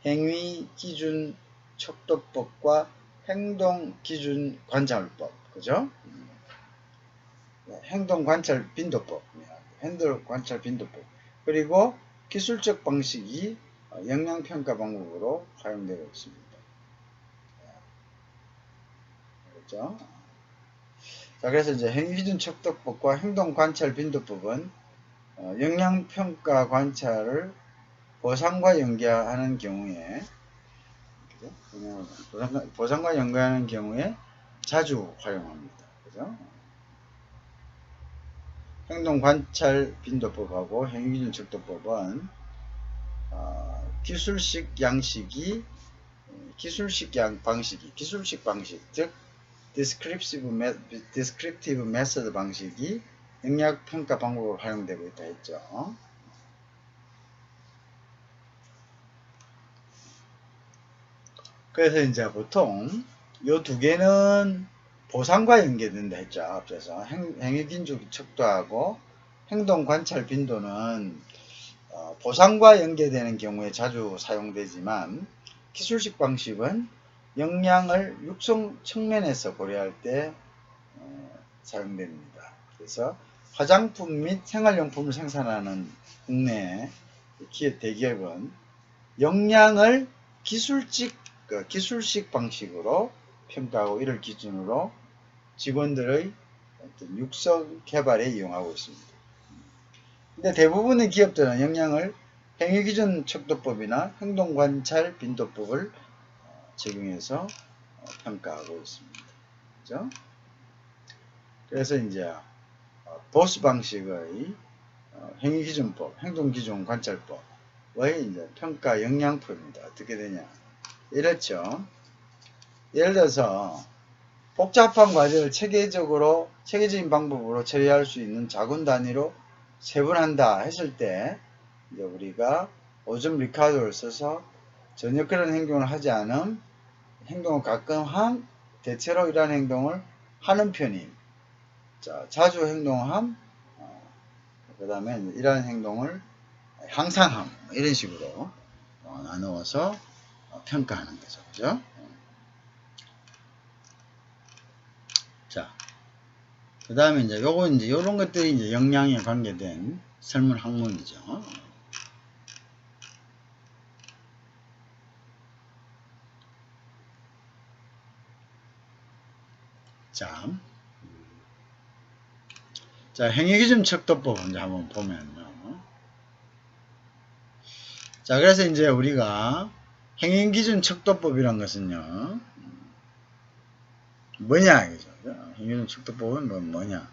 행위기준 척도법과 행동기준관찰법, 그죠? 행동관찰 빈도법, 그리고 기술적 방식이 역량평가 방법으로 활용되고 있습니다. 그렇죠? 자, 그래서 이제 행위기준 척도법과 행동관찰 빈도법은 역량평가 관찰을 보상과 연계하는 경우에, 그죠? 보상과 연계하는 경우에 자주 활용합니다. 그죠? 행동관찰 빈도법하고 행위기준 척도법은 기술식 방식, 즉 descriptive method 방식이 영양평가 방법으로 활용되고 있다 했죠. 그래서 이제 보통 이 두 개는 보상과 연계된다 했죠. 앞서서 행위기준 척도하고 행동관찰 빈도는 보상과 연계되는 경우에 자주 사용되지만 기술식 방식은 역량을 육성 측면에서 고려할 때 사용됩니다. 그래서 화장품 및 생활용품을 생산하는 국내 대기업은 역량을 기술식 방식으로 평가하고 이를 기준으로 직원들의 어떤 육성 개발에 이용하고 있습니다. 근데 대부분의 기업들은 역량을 행위기준 척도법이나 행동관찰 빈도법을 적용해서 평가하고 있습니다. 그죠? 그래서 이제 보스 방식의 행위기준법, 행동기준 관찰법의 이제 평가 영양표입니다. 어떻게 되냐? 이렇죠. 예를 들어서 복잡한 과제를 체계적인 방법으로 처리할 수 있는 작은 단위로 세분한다 했을 때 이제 우리가 오점 리카드를 써서 전혀 그런 행동을 하지 않은 행동을 가끔 함, 대체로 이러한 행동을 하는 편임. 자, 자주 행동함, 그 다음에 이러한 행동을 항상 함, 이런 식으로 나누어서 평가하는 거죠. 그죠? 자, 그 다음에 이제 요거 이제 요런 것들이 이제 역량에 관계된 설문 학문이죠. 자, 행위기준 척도법 이제 한번 보면요. 자, 그래서 이제 우리가 행위기준 척도법이란 것은요, 뭐냐, 이거죠. 행위기준 척도법은 뭐냐.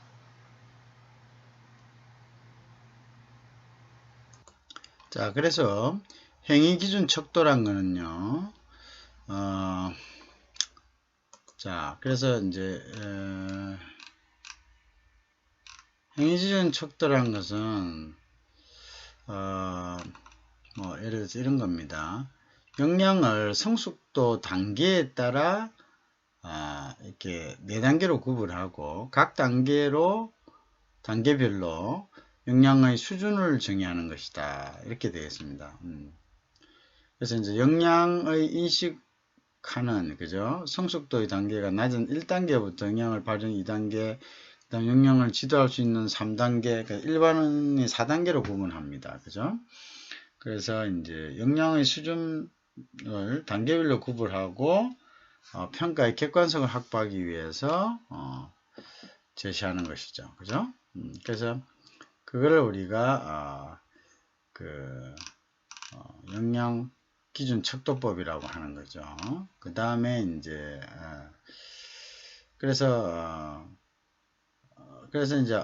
자, 그래서 행위기준 척도란 거는요, 자, 그래서 이제, 행위기준 척도란 것은, 뭐, 예를 들어서 이런 겁니다. 역량을 성숙도 단계에 따라, 이렇게 4단계로 구분하고, 각 단계별로 역량의 수준을 정의하는 것이다. 이렇게 되겠습니다. 그래서 이제 역량의 인식하는, 그죠? 성숙도의 단계가 낮은 1단계부터 역량을 발휘 2단계, 그 다음 역량을 지도할 수 있는 3단계, 그러니까 일반이 4단계로 구분합니다. 그죠? 그래서 이제 역량의 수준을 단계별로 구분하고, 평가의 객관성을 확보하기 위해서, 제시하는 것이죠. 그죠? 그래서 그거를 우리가 역량 기준 척도법이라고 하는 거죠. 그 다음에 이제 그래서 이제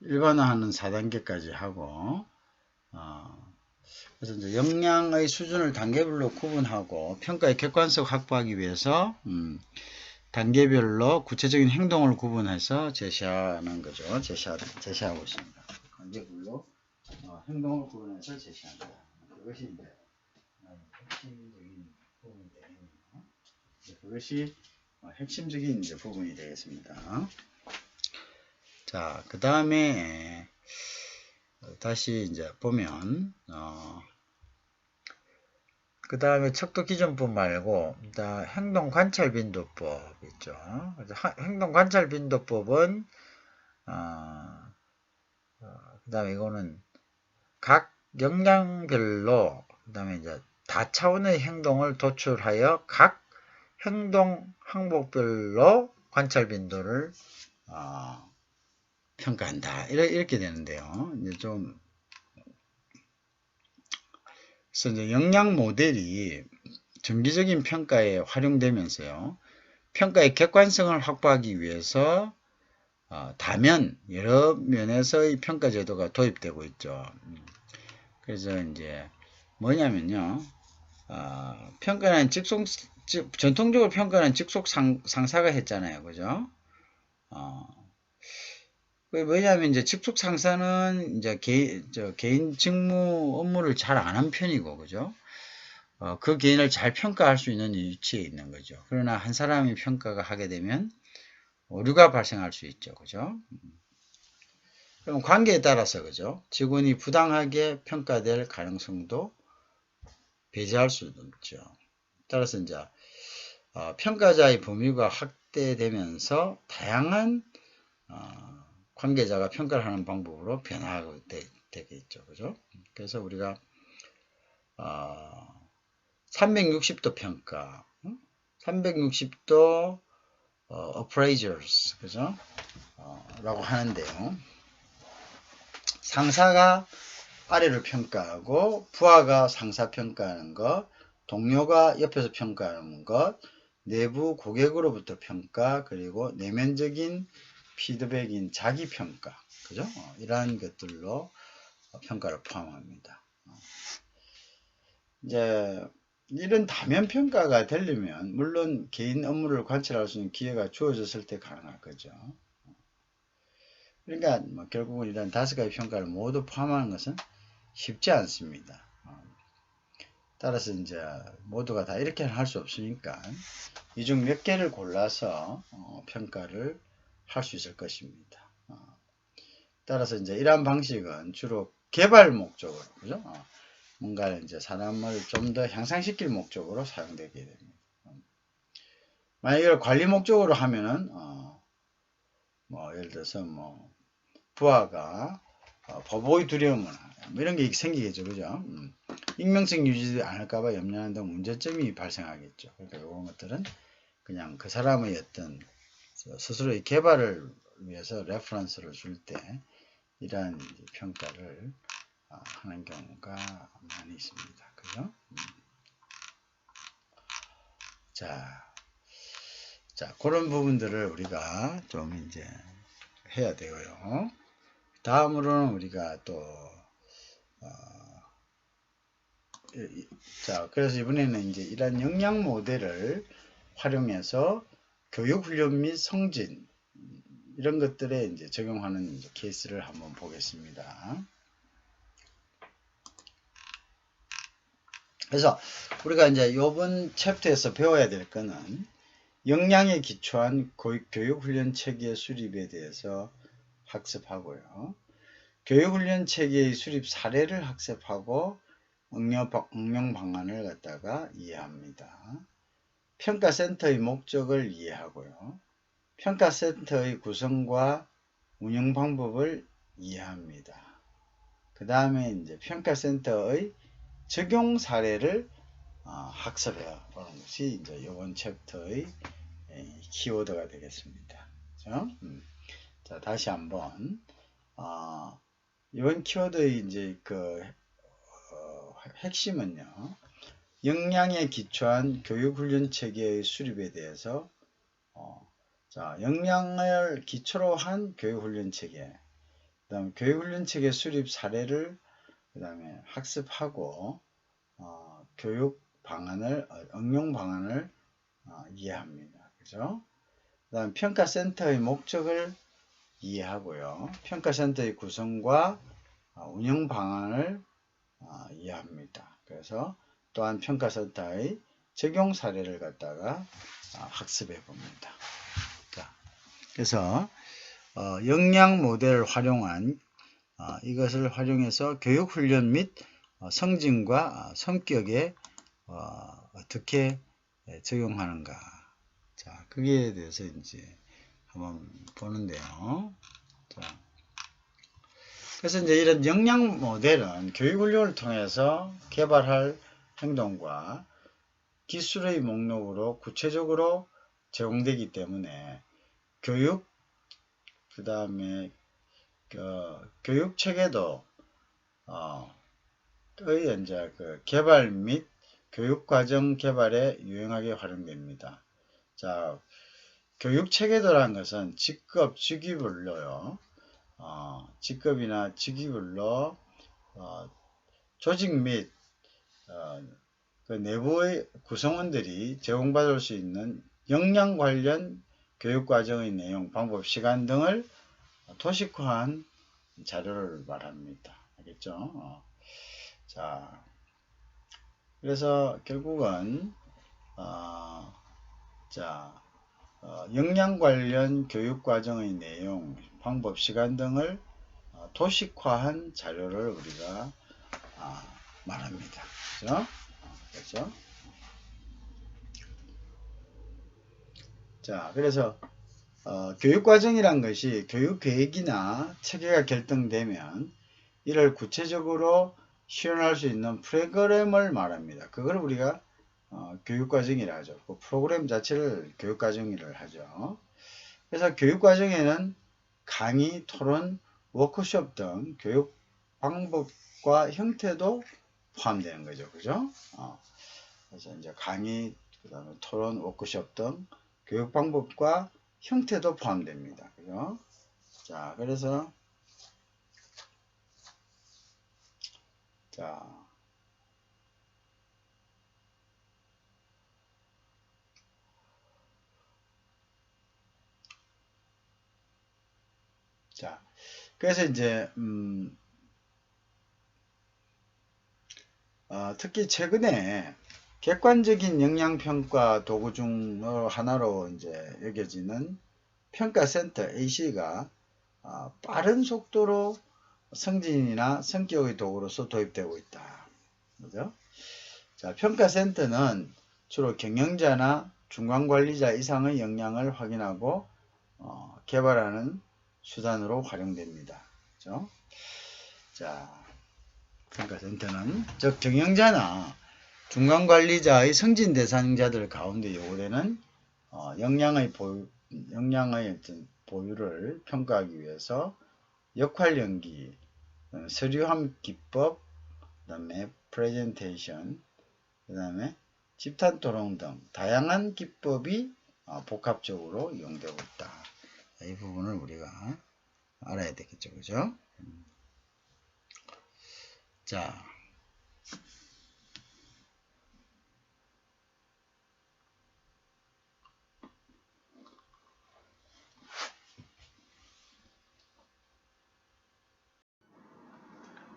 일반화하는 4단계까지 하고 그래서 이제 역량의 수준을 단계별로 구분하고 평가의 객관성 확보하기 위해서 단계별로 구체적인 행동을 구분해서 제시하는 거죠. 제시하고 있습니다. 단계별로 행동을 구분해서 제시한다. 그것이 이제 핵심적인 부분이 되겠네요. 그것이 핵심적인 이제 부분이 되겠습니다. 자, 그 다음에 다시 이제 보면 그 다음에 척도기준법 말고 행동관찰빈도법 있죠. 그래서 행동관찰빈도법은 그 다음에 이거는 각 역량별로 그 다음에 이제 다차원의 행동을 도출하여 각 행동 항목별로 관찰빈도를 평가한다. 이렇게 되는데요. 이제 좀 그래서 이제 역량 모델이 정기적인 평가에 활용되면서요. 평가의 객관성을 확보하기 위해서 다면 여러 면에서의 평가 제도가 도입되고 있죠. 그래서 이제 뭐냐면요. 평가는 전통적으로 평가는 직속 상사가 했잖아요. 그죠? 왜냐하면 이제 직속 상사는 이제 개인 직무 업무를 잘 안 한 편이고, 그죠? 그 개인을 잘 평가할 수 있는 위치에 있는 거죠. 그러나 한 사람이 평가가 하게 되면 오류가 발생할 수 있죠. 그죠? 그럼 관계에 따라서, 그죠? 직원이 부당하게 평가될 가능성도 배제할 수 없죠. 따라서 이제, 평가자의 범위가 확대되면서 다양한, 관계자가 평가를 하는 방법으로 변화하게 되겠죠. 그죠? 그래서 우리가, 360도 평가, 360도, appraisers, 그죠? 라고 하는데요. 상사가 아래를 평가하고 부하가 상사 평가하는 것, 동료가 옆에서 평가하는 것, 내부 고객으로부터 평가, 그리고 내면적인 피드백인 자기평가, 그죠? 이러한 것들로 평가를 포함합니다. 이제 이런 다면 평가가 되려면 물론 개인 업무를 관찰할 수 있는 기회가 주어졌을 때 가능할 거죠. 그러니까 뭐 결국은 이런 5가지 평가를 모두 포함하는 것은 쉽지 않습니다. 따라서 이제 모두가 다 이렇게는 할 수 없으니까 이 중 몇 개를 골라서 평가를 할 수 있을 것입니다. 따라서 이제 이러한 방식은 주로 개발 목적으로, 그죠? 뭔가를 이제 사람을 좀 더 향상시킬 목적으로 사용되게 됩니다. 만약 이걸 관리 목적으로 하면은 뭐 예를 들어서 뭐 부하가 보복의 두려움을 뭐 이런 게 생기겠죠, 그죠? 익명성 유지되지 않을까봐 염려하는 등 문제점이 발생하겠죠. 그러니까 이런 것들은 그냥 그 사람의 어떤 스스로의 개발을 위해서 레퍼런스를 줄 때 이러한 평가를 하는 경우가 많이 있습니다. 그죠? 자, 그런 부분들을 우리가 좀 이제 해야 되고요. 다음으로는 우리가 또, 그래서 이번에는 이제 이런 역량 모델을 활용해서 교육훈련 및 성진, 이런 것들에 이제 적용하는 이제 케이스를 한번 보겠습니다. 그래서 우리가 이제 이번 챕터에서 배워야 될 거는 역량에 기초한 교육훈련 체계 수립에 대해서 학습하고요. 교육훈련 체계의 수립 사례를 학습하고 응용 방안을 갖다가 이해합니다. 평가센터의 목적을 이해하고요. 평가센터의 구성과 운영 방법을 이해합니다. 그 다음에 이제 평가센터의 적용 사례를 학습해 보는 것이 이제 이번 챕터의 키워드가 되겠습니다. 그렇죠? 자, 다시 한번 이번 키워드의 이제 그 핵심은요. 역량에 기초한 교육훈련 체계의 수립에 대해서 자, 역량을 기초로 한 교육훈련 체계, 그 다음에 교육훈련 체계 수립 사례를 그 다음에 학습하고 교육 방안을 응용 방안을 이해합니다. 그죠? 그 다음 평가센터의 목적을 이해하고요. 평가센터의 구성과 운영 방안을 이해합니다. 그래서 또한 평가센터의 적용 사례를 갖다가 학습해 봅니다. 자, 그래서 역량 모델을 활용한 이것을 활용해서 교육훈련 및 성진과 성격에 어떻게 적용하는가. 자, 거기에 대해서 이제 한번 보는데요. 자, 그래서 이제 이런 역량 모델은 교육훈련을 통해서 개발할 행동과 기술의 목록으로 구체적으로 제공되기 때문에 교육, 그 다음에 교육 체계도 이제 그 개발 및 교육과정 개발에 유용하게 활용됩니다. 자, 교육 체계도라는 것은 직급, 직위별로요. 직급이나 직위별로 조직 및 그 내부의 구성원들이 제공받을 수 있는 역량 관련 교육과정의 내용, 방법, 시간 등을 도식화한 자료를 말합니다. 알겠죠? 자, 그래서 결국은 역량 관련 교육과정의 내용, 방법, 시간 등을 도식화한 자료를 우리가 말합니다. 그렇죠? 그렇죠? 자, 그래서 교육과정이란 것이 교육계획이나 체계가 결정되면 이를 구체적으로 실현할 수 있는 프로그램을 말합니다. 그걸 우리가 교육과정이라 하죠. 그 프로그램 자체를 교육과정이라 하죠. 그래서 교육과정에는 강의, 토론, 워크숍 등 교육 방법 방법과 형태도 포함되는 거죠. 그죠? 그래서 이제 강의, 그 다음에 토론, 워크숍 등 교육 방법과 형태도 포함됩니다. 그죠? 자, 그래서, 그래서 이제, 특히 최근에 객관적인 영양평가 도구 중 하나로 이제 여겨지는 평가센터 AC가 빠른 속도로 성진이나 성격의 도구로서 도입되고 있다. 그죠? 자, 평가센터는 주로 경영자나 중간관리자 이상의 역량을 확인하고 개발하는 수단으로 활용됩니다. 그죠? 자, 평가센터는 즉 경영자나 중간관리자의 승진 대상자들 가운데 요구되는 역량의 어떤 보유를 평가하기 위해서 역할 연기, 서류함 기법, 그 다음에 프레젠테이션, 그 다음에 집단 토론 등 다양한 기법이 복합적으로 이용되고 있다. 이 부분을 우리가 알아야 되겠죠. 그죠?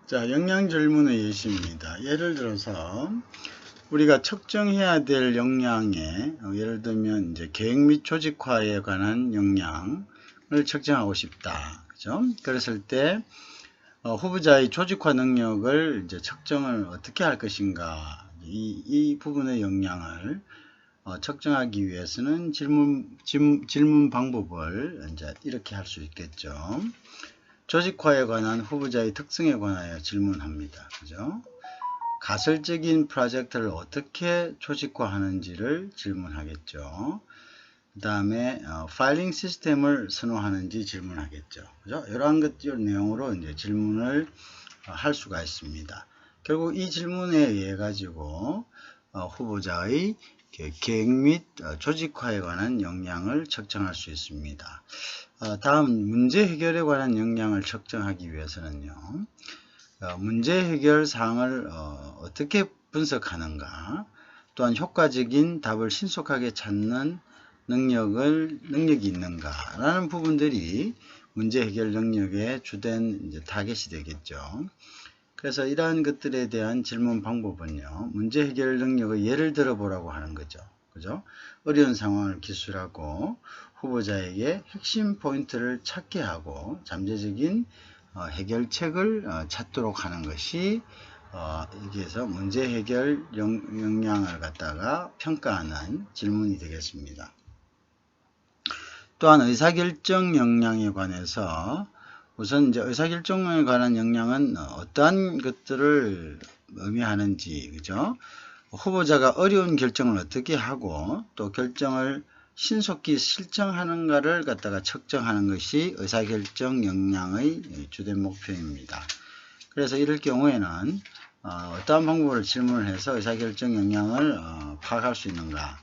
자, 역량 질문의 예시입니다. 예를 들어서 우리가 측정해야 될 역량에 예를 들면 이제 계획 및 조직화에 관한 역량을 측정하고 싶다. 그죠? 그랬을 때 후보자의 조직화 능력을 이제 측정을 어떻게 할 것인가, 이 부분의 역량을 측정하기 위해서는 질문 방법을 이제 이렇게 할 수 있겠죠. 조직화에 관한 후보자의 특성에 관하여 질문합니다. 그죠? 가설적인 프로젝트를 어떻게 조직화하는지를 질문하겠죠. 그 다음에 파일링 시스템을 선호하는지 질문하겠죠. 그죠? 이러한 내용으로 이제 질문을 할 수가 있습니다. 결국 이 질문에 의해 가지고 후보자의 계획 및 조직화에 관한 역량을 측정할 수 있습니다. 다음 문제 해결에 관한 역량을 측정하기 위해서는요. 문제 해결 사항을 어떻게 분석하는가, 또한 효과적인 답을 신속하게 찾는 능력이 있는가 라는 부분들이 문제 해결 능력의 주된 이제 타겟이 되겠죠. 그래서 이러한 것들에 대한 질문 방법은요, 문제 해결 능력의 예를 들어 보라고 하는 거죠. 그죠? 어려운 상황을 기술하고 후보자에게 핵심 포인트를 찾게 하고 잠재적인 해결책을 찾도록 하는 것이 여기에서 문제 해결 역량을 갖다가 평가하는 질문이 되겠습니다. 또한 의사결정 역량에 관해서 우선 이제 의사결정에 관한 역량은 어떠한 것들을 의미하는지, 그죠? 후보자가 어려운 결정을 어떻게 하고 또 결정을 신속히 실천하는가를 갖다가 측정하는 것이 의사결정 역량의 주된 목표입니다. 그래서 이럴 경우에는 어떠한 방법을 질문을 해서 의사결정 역량을 파악할 수 있는가?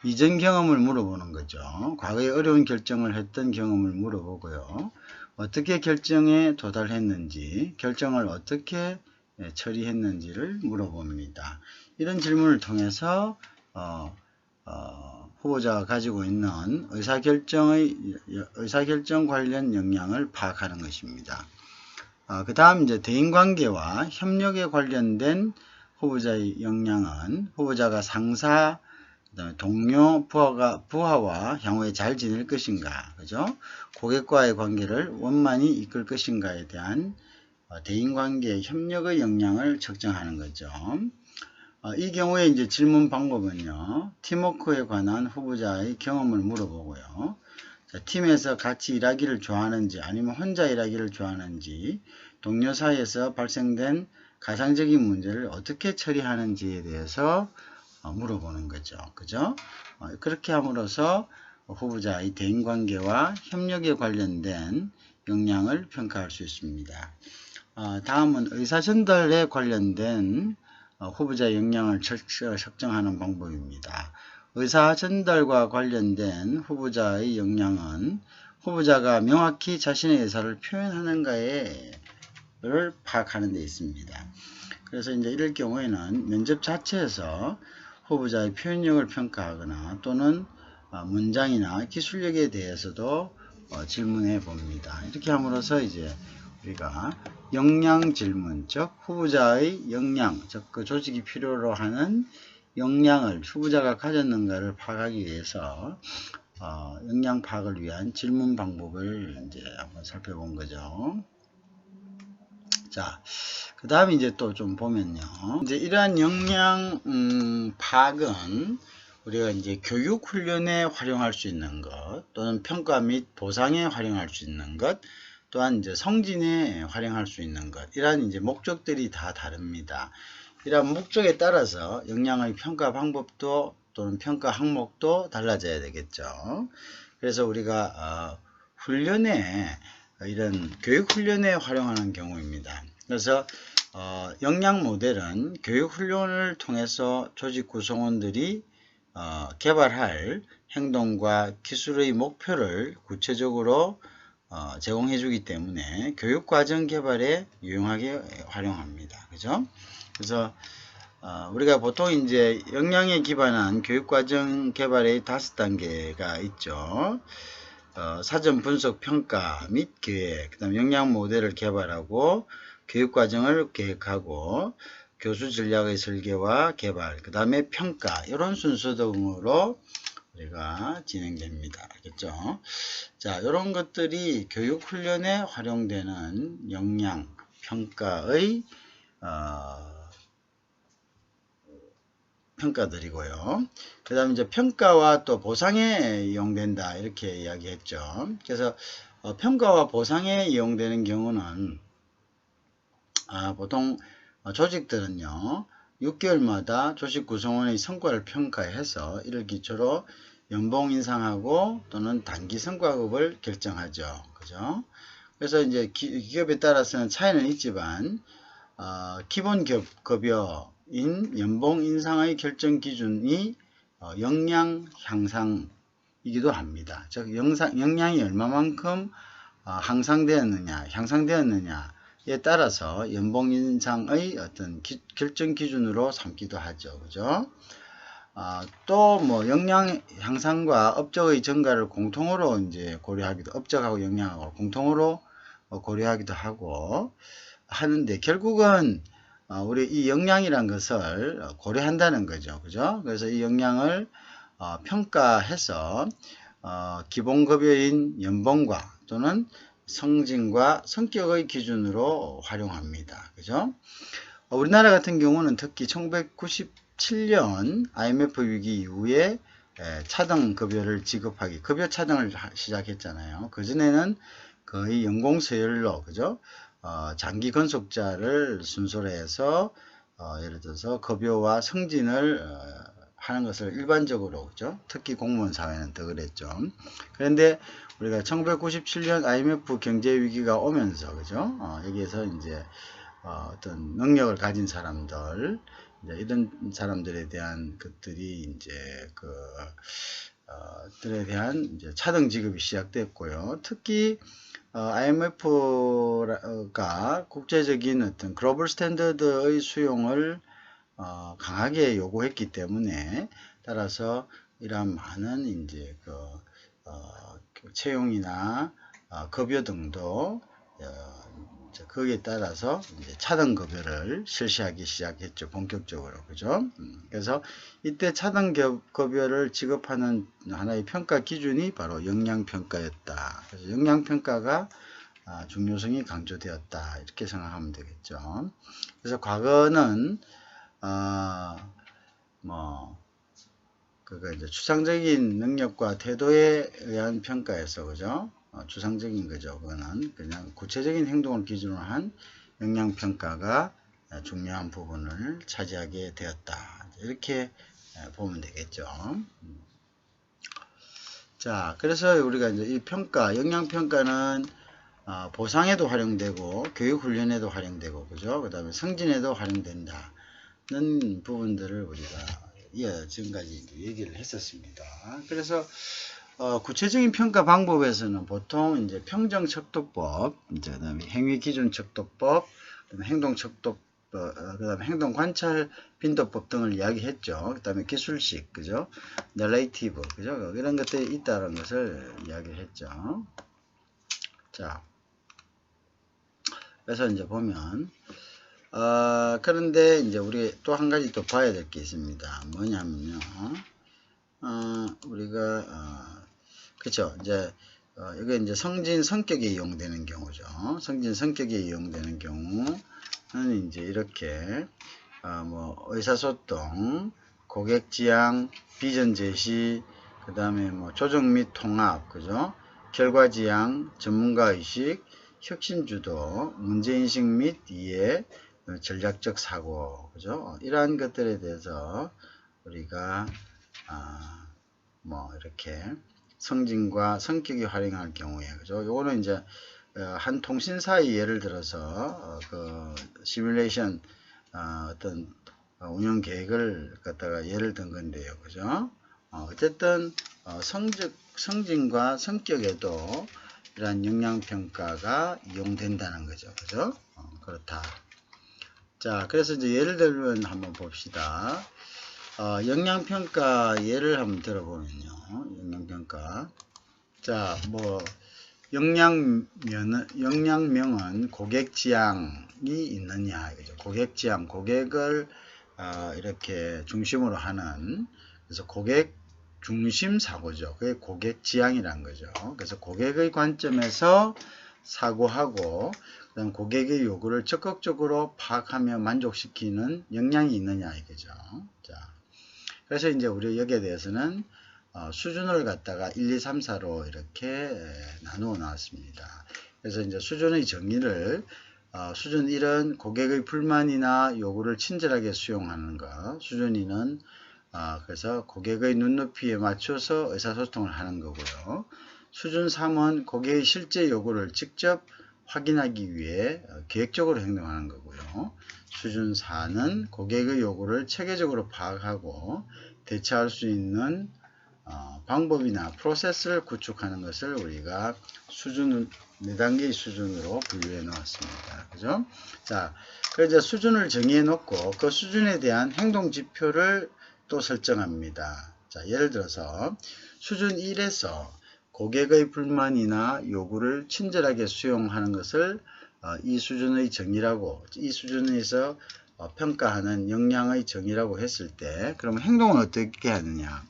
이전 경험을 물어보는 거죠. 과거에 어려운 결정을 했던 경험을 물어보고요. 어떻게 결정에 도달했는지, 결정을 어떻게 처리했는지를 물어봅니다. 이런 질문을 통해서 후보자가 가지고 있는 의사결정 관련 역량을 파악하는 것입니다. 그 다음 이제 대인관계와 협력에 관련된 후보자의 역량은 후보자가 상사, 그다음에 동료, 부하와 향후에 잘 지낼 것인가, 그죠? 고객과의 관계를 원만히 이끌 것인가에 대한 대인관계 협력의 역량을 측정하는 거죠. 이 경우에 이제 질문 방법은요, 팀워크에 관한 후보자의 경험을 물어보고요. 팀에서 같이 일하기를 좋아하는지 아니면 혼자 일하기를 좋아하는지, 동료 사이에서 발생된 가상적인 문제를 어떻게 처리하는지에 대해서 물어보는 거죠. 그죠? 그렇게 함으로써 후보자의 대인관계와 협력에 관련된 역량을 평가할 수 있습니다. 다음은 의사 전달에 관련된 후보자의 역량을 측정하는 방법입니다. 의사 전달과 관련된 후보자의 역량은 후보자가 명확히 자신의 의사를 표현하는가를 파악하는 데 있습니다. 그래서 이제 이럴 경우에는 면접 자체에서 후보자의 표현력을 평가하거나 또는 문장이나 기술력에 대해서도 질문해 봅니다. 이렇게 함으로써 이제 우리가 역량 질문, 즉 후보자의 역량, 즉 그 조직이 필요로 하는 역량을 후보자가 가졌는가를 파악하기 위해서 역량 파악을 위한 질문 방법을 이제 한번 살펴본 거죠. 자, 그 다음에 이제 또 좀 보면요. 이제 이러한 역량 파악은 우리가 이제 교육 훈련에 활용할 수 있는 것, 또는 평가 및 보상에 활용할 수 있는 것, 또한 이제 성진에 활용할 수 있는 것, 이러한 이제 목적들이 다 다릅니다. 이러한 목적에 따라서 역량의 평가 방법도 또는 평가 항목도 달라져야 되겠죠. 그래서 우리가 훈련에 이런 교육 훈련에 활용하는 경우입니다. 그래서 역량 모델은 교육 훈련을 통해서 조직 구성원들이 개발할 행동과 기술의 목표를 구체적으로 제공해 주기 때문에 교육과정 개발에 유용하게 활용합니다. 그죠? 그래서 우리가 보통 이제 역량에 기반한 교육과정 개발의 5단계가 있죠. 사전 분석 평가 및 계획, 그 다음 역량 모델을 개발하고 교육과정을 계획하고 교수 전략의 설계와 개발, 그 다음에 평가, 이런 순서 등으로 우리가 진행됩니다. 알겠죠? 자, 이런 것들이 교육훈련에 활용되는 역량 평가의 평가들이고요. 그 다음에 이제 평가와 또 보상에 이용된다, 이렇게 이야기했죠. 그래서 평가와 보상에 이용되는 경우는 보통 조직들은요 6개월마다 조직 구성원의 성과를 평가해서 이를 기초로 연봉 인상하고 또는 단기 성과급을 결정하죠. 그죠? 그래서 이제 기업에 따라서는 차이는 있지만 기본 급여인 연봉 인상의 결정 기준이 역량 향상이기도 합니다. 즉 역량이 얼마만큼 향상되었느냐에 따라서 연봉 인상의 어떤 결정 기준으로 삼기도 하죠. 그죠? 또 뭐 역량 향상과 업적의 증가를 공통으로 이제 고려하기도, 업적하고 역량하고 공통으로 고려하기도 하고 하는데, 결국은 우리 이 역량이란 것을 고려한다는 거죠. 그죠? 그래서 이 역량을 평가해서 기본급여인 연봉과 또는 성진과 성격의 기준으로 활용합니다. 그죠? 우리나라 같은 경우는 특히 1997년 IMF 위기 이후에 차등 급여를 지급하기, 급여 차등을 시작했잖아요. 그전에는 거의 연공 서열로, 그죠? 장기 건속자를 순서로 해서 예를 들어서 급여와 승진을 하는 것을 일반적으로, 그죠? 특히 공무원 사회는 더 그랬죠. 그런데 우리가 1997년 IMF 경제 위기가 오면서, 그죠? 여기에서 이제 어떤 능력을 가진 사람들, 이제 이런 사람들에 대한 것들이 이제 들에 대한 이제 차등 지급이 시작됐고요. 특히 IMF가 국제적인 어떤 글로벌 스탠더드의 수용을 강하게 요구했기 때문에, 따라서 이러한 많은 이제 채용이나 급여 등도 거기에 따라서 이제 차등 급여를 실시하기 시작했죠. 본격적으로. 그죠? 그래서 이때 차등 급여를 지급하는 하나의 평가 기준이 바로 역량평가였다. 그래서 역량평가가 중요성이 강조되었다, 이렇게 생각하면 되겠죠. 그래서 과거는 그거 이제 추상적인 능력과 태도에 의한 평가에서, 그죠? 추상적인 거죠. 그거는 그냥 구체적인 행동을 기준으로 한 역량평가가 중요한 부분을 차지하게 되었다, 이렇게 보면 되겠죠. 자, 그래서 우리가 이제 이 평가, 역량평가는 보상에도 활용되고 교육훈련에도 활용되고 그죠? 그 다음에 승진에도 활용된다는 부분들을 우리가 지금까지 얘기를 했었습니다. 그래서 구체적인 평가 방법에서는 보통 이제 평정척도법, 이제 그다음에 행위기준척도법, 그다음에 행동척도법, 그다음에 행동관찰 빈도법 등을 이야기했죠. 그다음에 기술식, 그죠? 널레이티브, 그죠? 이런 것들이 있다는 것을 이야기했죠. 자, 그래서 이제 보면 그런데 이제 우리 또 한 가지 또 봐야 될 게 있습니다. 뭐냐면요, 우리가 그쵸, 이제 이게 이제 성진 성격에 이용되는 경우죠. 성진 성격에 이용되는 경우는 이제 이렇게 뭐 의사소통, 고객 지향, 비전 제시, 그 다음에 뭐 조정 및 통합, 그죠? 결과 지향, 전문가 의식, 혁신 주도, 문제인식 및 이해, 전략적 사고, 그죠? 이러한 것들에 대해서 우리가 뭐 이렇게 성진과 성격이 활용할 경우에, 그죠? 요거는 이제 한 통신사의 예를 들어서 그 시뮬레이션 어떤 운영 계획을 갖다가 예를 든 건데요, 그죠? 어쨌든 성진과 성격에도 이러한 역량평가가 이용된다는 거죠, 그죠? 그렇다. 자, 그래서 이제 예를 들면 한번 봅시다. 역량평가 예를 한번 들어보면요. 역량평가. 자, 뭐, 역량명은 고객 지향이 있느냐. 그죠? 고객 지향, 고객을, 이렇게 중심으로 하는, 그래서 고객 중심 사고죠. 그게 고객 지향이란 거죠. 그래서 고객의 관점에서 사고하고, 그다음 고객의 요구를 적극적으로 파악하며 만족시키는 역량이 있느냐 이거죠. 자, 그래서 이제 우리 여기에 대해서는 수준을 갖다가 1, 2, 3, 4로 이렇게 나누어 놨습니다. 그래서 이제 수준의 정의를 수준 1은 고객의 불만이나 요구를 친절하게 수용하는 것. 수준 2는 그래서 고객의 눈높이에 맞춰서 의사소통을 하는 거고요. 수준 3은 고객의 실제 요구를 직접 확인하기 위해 계획적으로 행동하는 거고요. 수준 4는 고객의 요구를 체계적으로 파악하고 대처할 수 있는 방법이나 프로세스를 구축하는 것을 우리가 수준 4단계의 수준으로 분류해 놓았습니다. 그죠? 자, 그래서 수준을 정의해 놓고 그 수준에 대한 행동 지표를 또 설정합니다. 자, 예를 들어서 수준 1에서 고객의 불만이나 요구를 친절하게 수용하는 것을 이 수준의 정의라고, 이 수준에서 평가하는 역량의 정의라고 했을 때, 그러면 행동은 어떻게 하느냐?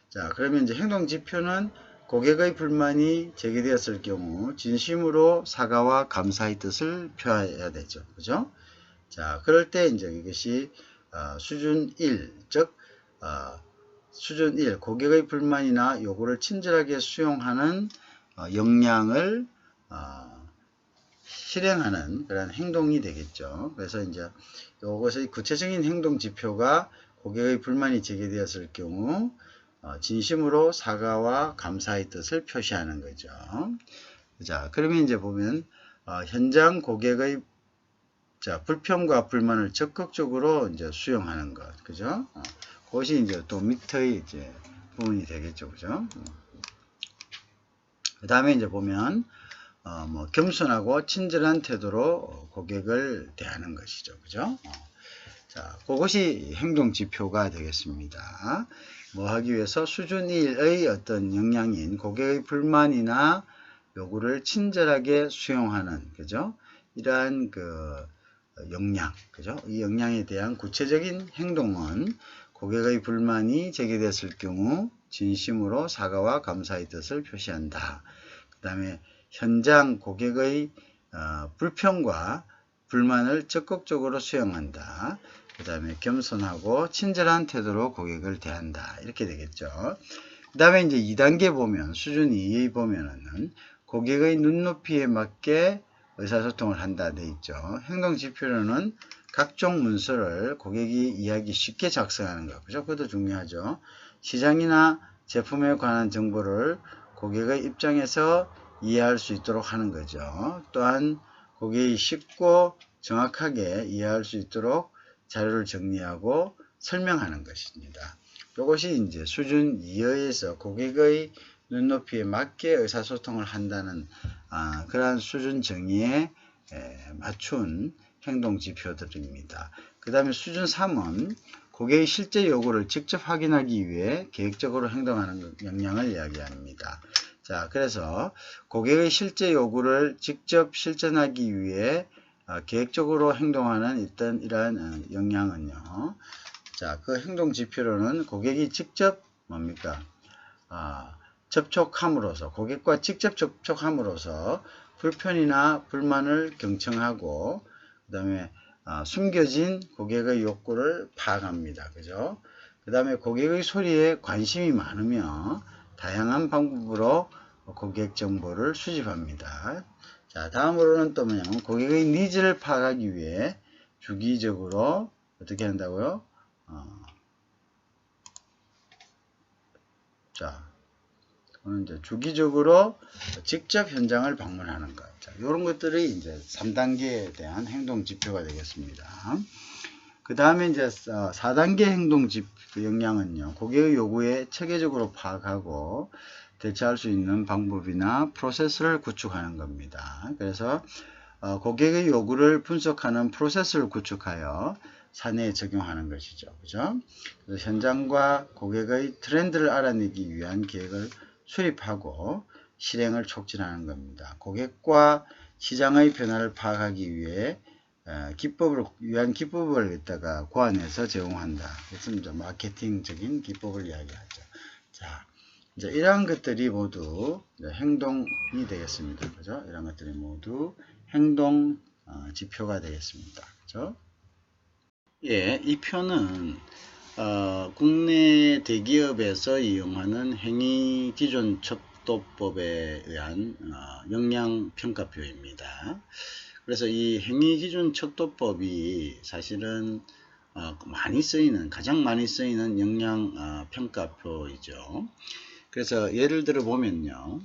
자, 그러면 이제 행동 지표는 고객의 불만이 제기되었을 경우 진심으로 사과와 감사의 뜻을 표해야 되죠. 그죠? 자, 그럴 때 이제 이것이 수준 1, 즉 수준 1, 고객의 불만이나 요구를 친절하게 수용하는 역량을 실행하는 그런 행동이 되겠죠. 그래서 이제 이것의 구체적인 행동 지표가 고객의 불만이 제기되었을 경우 진심으로 사과와 감사의 뜻을 표시하는 거죠. 자, 그러면 이제 보면 현장 고객의 불평과 불만을 적극적으로 이제 수용하는 것, 그죠? 그것이 이제 또 밑의 이제 부분이 되겠죠, 그죠? 그 다음에 이제 보면 뭐 겸손하고 친절한 태도로 고객을 대하는 것이죠, 그죠? 자, 그것이 행동 지표가 되겠습니다. 뭐 하기 위해서 수준 1의 어떤 역량인 고객의 불만이나 요구를 친절하게 수용하는, 그죠? 이러한 그 역량, 그죠? 이 역량에 대한 구체적인 행동은 고객의 불만이 제기됐을 경우 진심으로 사과와 감사의 뜻을 표시한다. 그 다음에 현장 고객의 불평과 불만을 적극적으로 수용한다. 그 다음에 겸손하고 친절한 태도로 고객을 대한다. 이렇게 되겠죠. 그 다음에 이제 2단계 보면, 수준 2에 보면은 고객의 눈높이에 맞게 의사소통을 한다 돼 있죠. 행동 지표로는 각종 문서를 고객이 이해하기 쉽게 작성하는 것. 그죠? 그것도 중요하죠. 시장이나 제품에 관한 정보를 고객의 입장에서 이해할 수 있도록 하는 거죠. 또한 고객이 쉽고 정확하게 이해할 수 있도록 자료를 정리하고 설명하는 것입니다. 이것이 이제 수준 2어에서 고객의 눈높이에 맞게 의사소통을 한다는 그러한 수준 정의에 맞춘 행동 지표들입니다. 그 다음에 수준 3은 고객의 실제 요구를 직접 확인하기 위해 계획적으로 행동하는 역량을 이야기합니다. 자, 그래서 고객의 실제 요구를 직접 실천하기 위해 계획적으로 행동하는 이러한 역량은요. 자, 그 행동 지표로는 고객이 직접 뭡니까? 접촉함으로써, 고객과 직접 접촉함으로써 불편이나 불만을 경청하고, 그 다음에 숨겨진 고객의 욕구를 파악합니다. 그죠? 그 다음에 고객의 소리에 관심이 많으며 다양한 방법으로 고객 정보를 수집합니다. 자, 다음으로는 또 뭐냐면 고객의 니즈를 파악하기 위해 주기적으로 어떻게 한다고요? 자, 이제 주기적으로 직접 현장을 방문하는 것. 자, 이런 것들이 이제 3단계에 대한 행동 지표가 되겠습니다. 그 다음에 이제 4단계 행동 지표 역량은요, 고객의 요구에 체계적으로 파악하고 대처할 수 있는 방법이나 프로세스를 구축하는 겁니다. 그래서 고객의 요구를 분석하는 프로세스를 구축하여 사내에 적용하는 것이죠. 그죠? 그래서 현장과 고객의 트렌드를 알아내기 위한 계획을 수립하고 실행을 촉진하는 겁니다. 고객과 시장의 변화를 파악하기 위해 기법을 갖다가 고안해서 제공한다. 그래서 이제 마케팅적인 기법을 이야기하죠. 자, 이제 이러한 것들이 모두 행동이 되겠습니다. 그죠? 이런 것들이 모두 행동 지표가 되겠습니다. 그죠? 예, 이 표는 국내 대기업에서 이용하는 행위기준 척도법에 의한 역량평가표입니다. 그래서 이 행위기준 척도법이 사실은 가장 많이 쓰이는 역량평가표이죠. 그래서 예를 들어 보면요.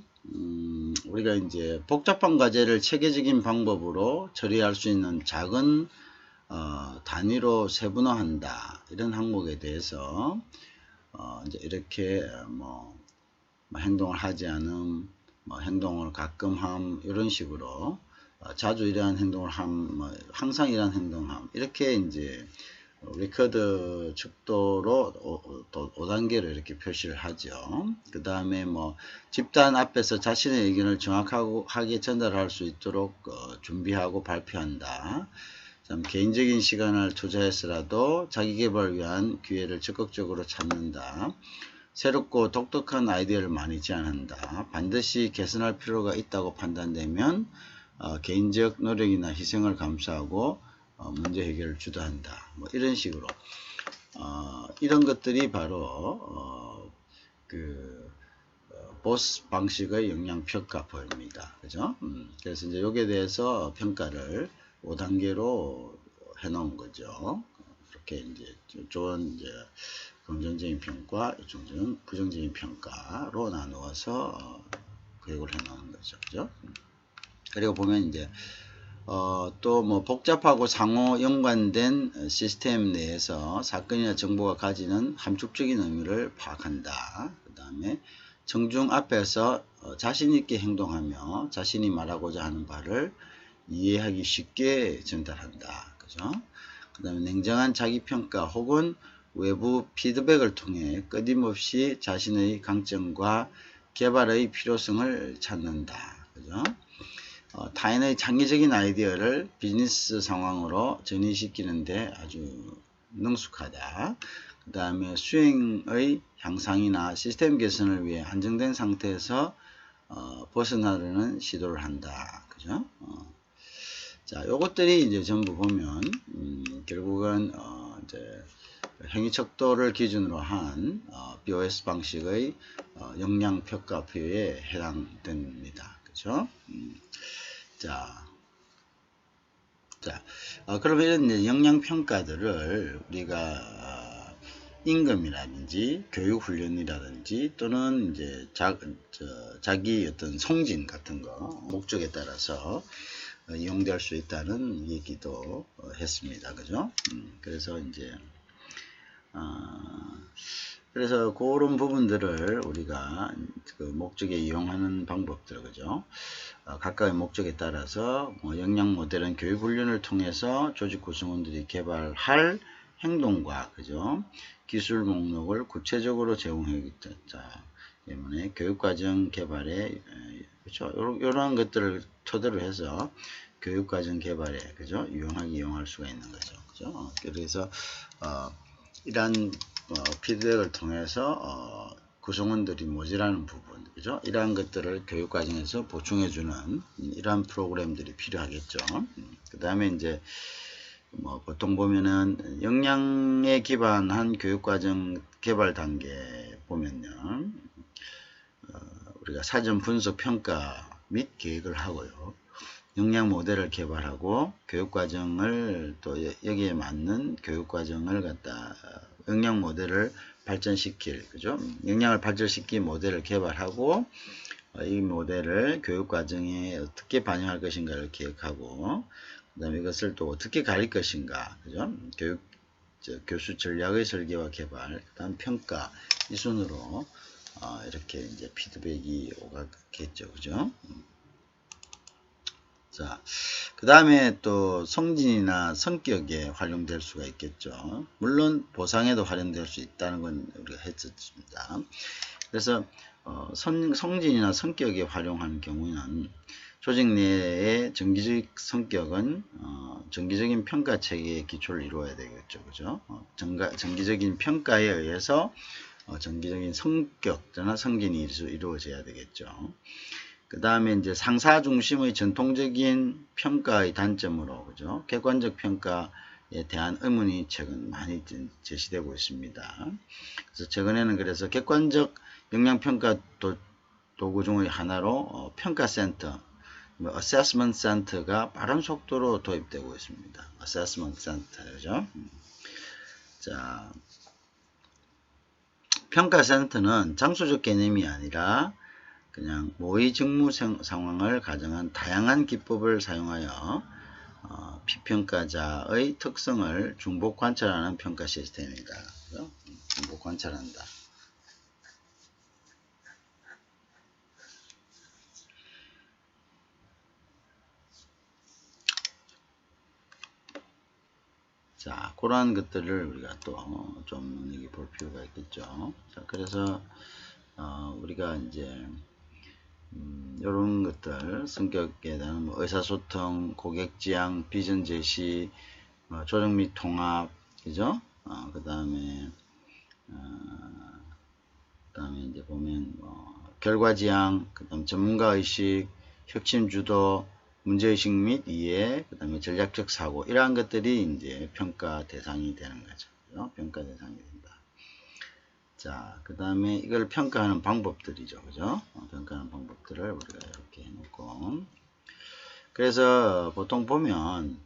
우리가 이제 복잡한 과제를 체계적인 방법으로 처리할 수 있는 작은 단위로 세분화한다. 이런 항목에 대해서 이제 이렇게 행동을 하지 않음, 행동을 가끔 함, 이런 식으로 자주 이러한 행동을 함, 항상 이러한 행동함, 이렇게 이제 리커드 척도로 5단계로 이렇게 표시를 하죠. 그 다음에 집단 앞에서 자신의 의견을 정확하게 전달할 수 있도록 준비하고 발표한다. 개인적인 시간을 투자해서라도 자기계발을 위한 기회를 적극적으로 찾는다. 새롭고 독특한 아이디어를 많이 제안한다. 반드시 개선할 필요가 있다고 판단되면 개인적 노력이나 희생을 감수하고 문제 해결을 주도한다. 이런 식으로 이런 것들이 바로 보스 방식의 역량평가표입니다. 그죠? 그래서 이제 여기에 대해서 평가를 5단계로 해놓은 거죠. 이렇게 이제 좋은 긍정적인 평가, 부정적인 평가로 나누어서 교육을 해놓은 거죠. 그죠? 그리고 보면 이제 또 복잡하고 상호 연관된 시스템 내에서 사건이나 정보가 가지는 함축적인 의미를 파악한다. 그 다음에 정중 앞에서 자신 있게 행동하며 자신이 말하고자 하는 바를 이해하기 쉽게 전달한다. 그죠? 그 다음에 냉정한 자기평가 혹은 외부 피드백을 통해 끊임없이 자신의 강점과 개발의 필요성을 찾는다. 그죠? 타인의 창의적인 아이디어를 비즈니스 상황으로 전이시키는데 아주 능숙하다. 그 다음에 수행의 향상이나 시스템 개선을 위해 안정된 상태에서 벗어나려는 시도를 한다. 그죠? 자, 요것들이 이제 전부 보면, 결국은, 이제, 행위척도를 기준으로 한, BOS 방식의, 역량평가표에 해당됩니다. 그죠? 자, 그러면 이런 역량평가들을 우리가, 임금이라든지 교육훈련이라든지 또는 이제 자기 어떤 성진 같은 거 목적에 따라서 이용될 수 있다는 얘기도 했습니다. 그죠? 그래서 이제 그래서 그런 부분들을 우리가 그 목적에 이용하는 방법들, 그죠? 각각의 목적에 따라서 역량 모델은 교육 훈련을 통해서 조직 구성원들이 개발할 행동과, 그죠? 기술 목록을 구체적으로 제공하겠다 때문에 교육과정 개발에, 그죠? 이런 것들을 토대로 해서 교육과정 개발에, 그죠? 유용하게 이용할 수가 있는 거죠. 그죠? 그래서 이러한 피드백을 통해서 구성원들이 모자라는 부분, 그죠? 이러한 것들을 교육과정에서 보충해주는 이러한 프로그램들이 필요하겠죠. 그 다음에 이제 보통 보면은 역량에 기반한 교육과정 개발 단계 보면요, 우리가 사전 분석 평가 및 계획을 하고요, 역량 모델을 개발하고 교육과정을 또 여기에 맞는 교육과정을 갖다 역량 모델을 발전시킬, 그죠? 역량을 발전시킨 모델을 개발하고 이 모델을 교육과정에 어떻게 반영할 것인가를 계획하고, 그 다음에 이것을 또 어떻게 가릴 것인가, 그죠? 교수 전략의 설계와 개발, 그 다음 평가, 이 순으로 이렇게 이제 피드백이 오가겠죠, 그죠? 자, 그 다음에 또 성진이나 성격에 활용될 수가 있겠죠. 물론 보상에도 활용될 수 있다는 건 우리가 했었습니다. 그래서 성진이나 성격에 활용하는 경우는 조직 내의 정기적 성격은 정기적인 평가 체계의 기초를 이루어야 되겠죠. 그죠? 정기적인 평가에 의해서 정기적인 성격이나 성진이 이루어져야 되겠죠. 그 다음에 이제 상사 중심의 전통적인 평가의 단점으로, 그죠? 객관적 평가에 대한 의문이 최근 많이 제시되고 있습니다. 그래서 최근에는 그래서 객관적 역량평가 도구 중의 하나로 평가센터, 어세스먼트 센터가 빠른 속도로 도입되고 있습니다. 어세스먼트 센터, 그죠? 자, 평가센터는 장소적 개념이 아니라 그냥 모의 직무 상황을 가정한 다양한 기법을 사용하여 피평가자의 특성을 중복 관찰하는 평가 시스템입니다. 그렇죠? 중복 관찰한다. 자, 그러한 것들을 우리가 또 좀 눈여겨볼 필요가 있겠죠. 자, 그래서 우리가 이제 이런 것들, 성격에 대한 의사소통, 고객지향, 비전 제시, 조정 및 통합, 그죠? 그 다음에 이제 보면 결과지향, 그 다음 전문가의식, 혁신주도, 문제의식 및 이해, 그 다음에 전략적 사고, 이러한 것들이 이제 평가 대상이 되는 거죠. 그죠? 평가 대상이 된다. 자, 그 다음에 이걸 평가하는 방법들이죠. 그죠? 평가하는 방법들을 우리가 이렇게 해놓고. 그래서 보통 보면,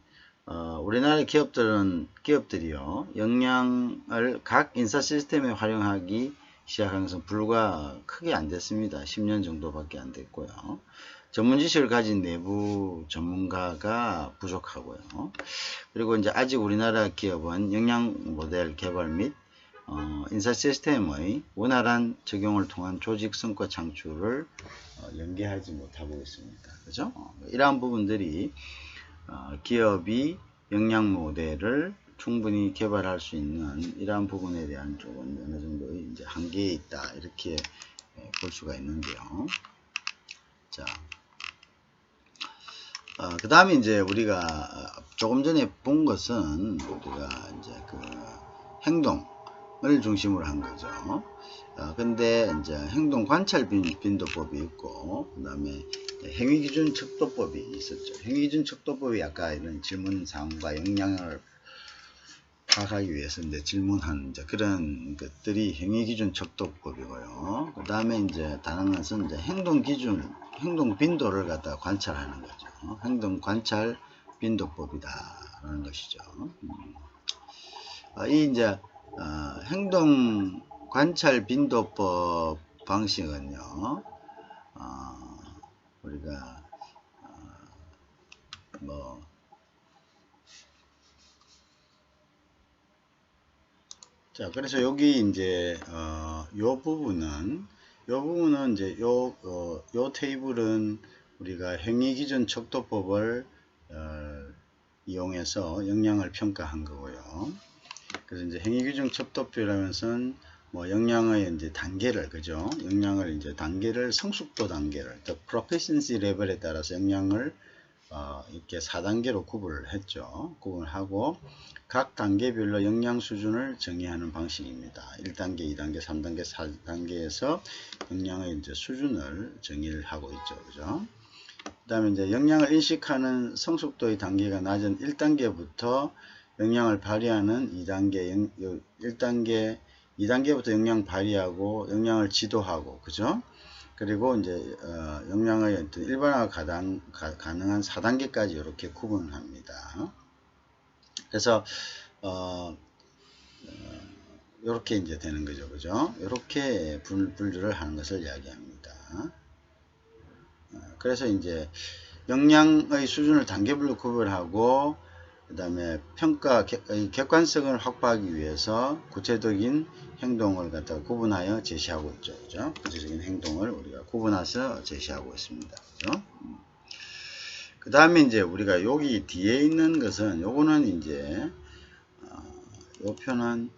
우리나라 기업들이요, 역량을 각 인사 시스템에 활용하기 시작한 것은 불과 크게 안 됐습니다. 10년 정도밖에 안 됐고요. 전문 지식을 가진 내부 전문가가 부족하고요. 그리고 이제 아직 우리나라 기업은 역량 모델 개발 및 인사 시스템의 원활한 적용을 통한 조직 성과 창출을 연계하지 못하고 있습니다. 그죠? 이러한 부분들이 기업이 역량 모델을 충분히 개발할 수 있는 이러한 부분에 대한 조금 어느 정도의 이제 한계에 있다, 이렇게 볼 수가 있는데요. 자, 그 다음에 이제 우리가 조금 전에 본 것은 우리가 이제 그 행동을 중심으로 한 거죠. 근데 이제 행동 관찰 빈도법이 있고, 그 다음에 행위기준 척도법이 있었죠. 행위기준 척도법이 아까 이런 질문 사항과 역량을 파악하기 위해서 이제 질문하는 이제 그런 것들이 행위기준 척도법이고요. 그 다음에 이제 다른 것은 이제 행동 빈도를 갖다 관찰하는 거죠. 행동 관찰 빈도법이다라는 것이죠. 이 이제 행동 관찰 빈도법 방식은요, 우리가 자, 그래서 여기 이제 요 부분은 이제 요 테이블은 우리가 행위기준 척도법을 이용해서 역량을 평가한 거고요. 그래서 이제 행위기준 척도표라면서 뭐 역량의 이제 단계를, 그죠? 역량을 이제 단계를, 성숙도 단계를, the proficiency level에 따라서 역량을 이렇게 4단계로 구분을 했죠. 구분을 하고 각 단계별로 역량 수준을 정의하는 방식입니다. 1단계, 2단계, 3단계, 4단계에서 역량의 이제 수준을 정의를 하고 있죠. 그죠? 그 다음에 이제 역량을 인식하는 성숙도의 단계가 낮은 1단계부터 역량을 발휘하는 2단계, 1단계, 2단계부터 역량 발휘하고 역량을 지도하고, 그죠? 그리고 이제 역량의 일반화가 가능한 4단계까지 이렇게 구분을 합니다. 그래서 이렇게 이제 되는 거죠, 그죠? 이렇게 분류를 하는 것을 이야기합니다. 그래서 이제 역량의 수준을 단계별로 구별하고, 그 다음에 평가 객관성을 확보하기 위해서 구체적인 행동을 갖다가 구분하여 제시하고 있죠. 그죠? 구체적인 행동을 우리가 구분해서 제시하고 있습니다. 그죠? 그 다음에 이제 우리가 여기 뒤에 있는 것은, 요거는 이제 요 표는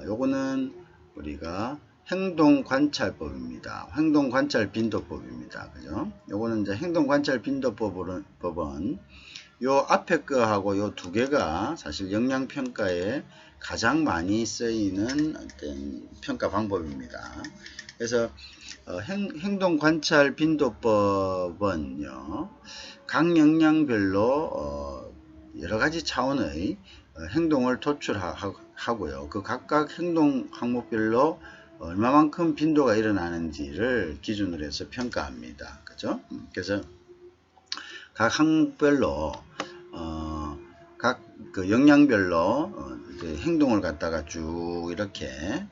요거는 우리가 행동관찰법입니다. 행동관찰 빈도법입니다. 그죠? 요거는 이제 행동관찰 빈도법은 요 앞에 거하고 요 두 개가 사실 역량평가에 가장 많이 쓰이는 어떤 평가 방법입니다. 그래서 행동관찰 빈도법은요, 각 역량별로 여러가지 차원의 행동을 도출하고요. 그 각각 행동 항목별로 얼마만큼 빈도가 일어나는지를 기준으로 해서 평가합니다. 그죠? 그래서 각 항목별로 각 그 역량별로 그 행동을 갖다가 쭉 이렇게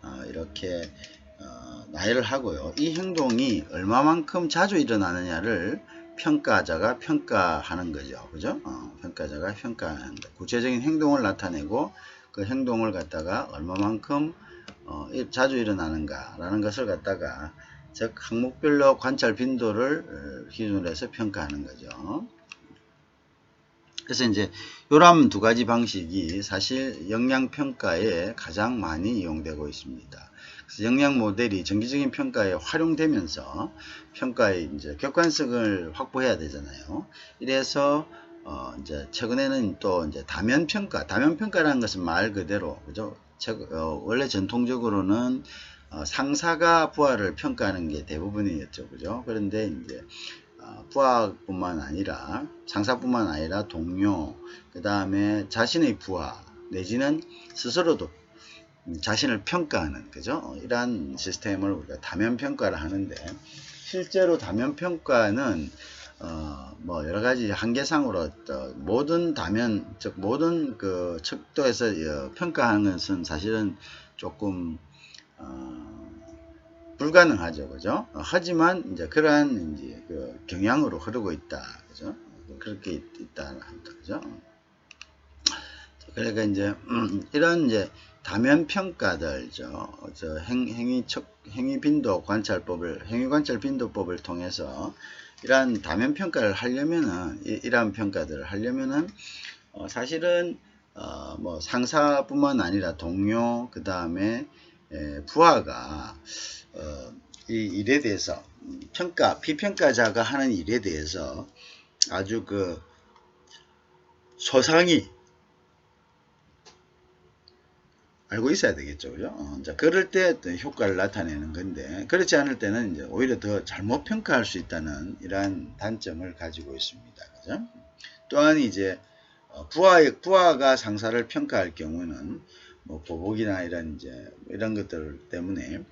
나열을 하고요. 이 행동이 얼마만큼 자주 일어나느냐를 평가자가 평가하는 거죠. 그죠? 평가자가 평가하는 거. 구체적인 행동을 나타내고 그 행동을 갖다가 얼마만큼 자주 일어나는가 라는 것을 갖다가 즉 항목별로 관찰 빈도를 기준으로 해서 평가하는 거죠. 그래서 이제 요런 두 가지 방식이 사실 역량평가에 가장 많이 이용되고 있습니다. 그래서 역량 모델이 정기적인 평가에 활용되면서 평가의 이제 객관성을 확보해야 되잖아요. 이래서 이제 최근에는 또 이제 다면평가라는 것은 말 그대로, 그죠? 원래 전통적으로는 상사가 부하를 평가하는 게 대부분이었죠, 그죠? 그런데 이제 부하뿐만 아니라 상사뿐만 아니라 동료, 그 다음에 자신의 부하 내지는 스스로도 자신을 평가하는, 그죠? 이러한 시스템을 우리가 다면평가를 하는데, 실제로 다면평가는 뭐 여러가지 한계상으로 모든 다면, 즉 모든 그 척도에서 평가하는 것은 사실은 조금 불가능하죠, 그죠? 하지만 이제 그러한 이제 그 경향으로 흐르고 있다, 그죠? 그렇게 있다, 그죠? 그러니까 이제 이런 이제 다면 평가들, 행위빈도 관찰법을, 행위관찰 빈도법을 통해서 이러한 다면 평가를 하려면은, 이러한 평가들을 하려면은 사실은 뭐 상사뿐만 아니라 동료, 그 다음에 부하가 이 일에 대해서 피평가자가 하는 일에 대해서 아주 그 소상히 알고 있어야 되겠죠, 그죠? 자, 그럴 때 효과를 나타내는 건데, 그렇지 않을 때는 이제 오히려 더 잘못 평가할 수 있다는 이러한 단점을 가지고 있습니다, 그죠? 또한 이제 부하가 상사를 평가할 경우는 뭐 보복이나 이런 것들 때문에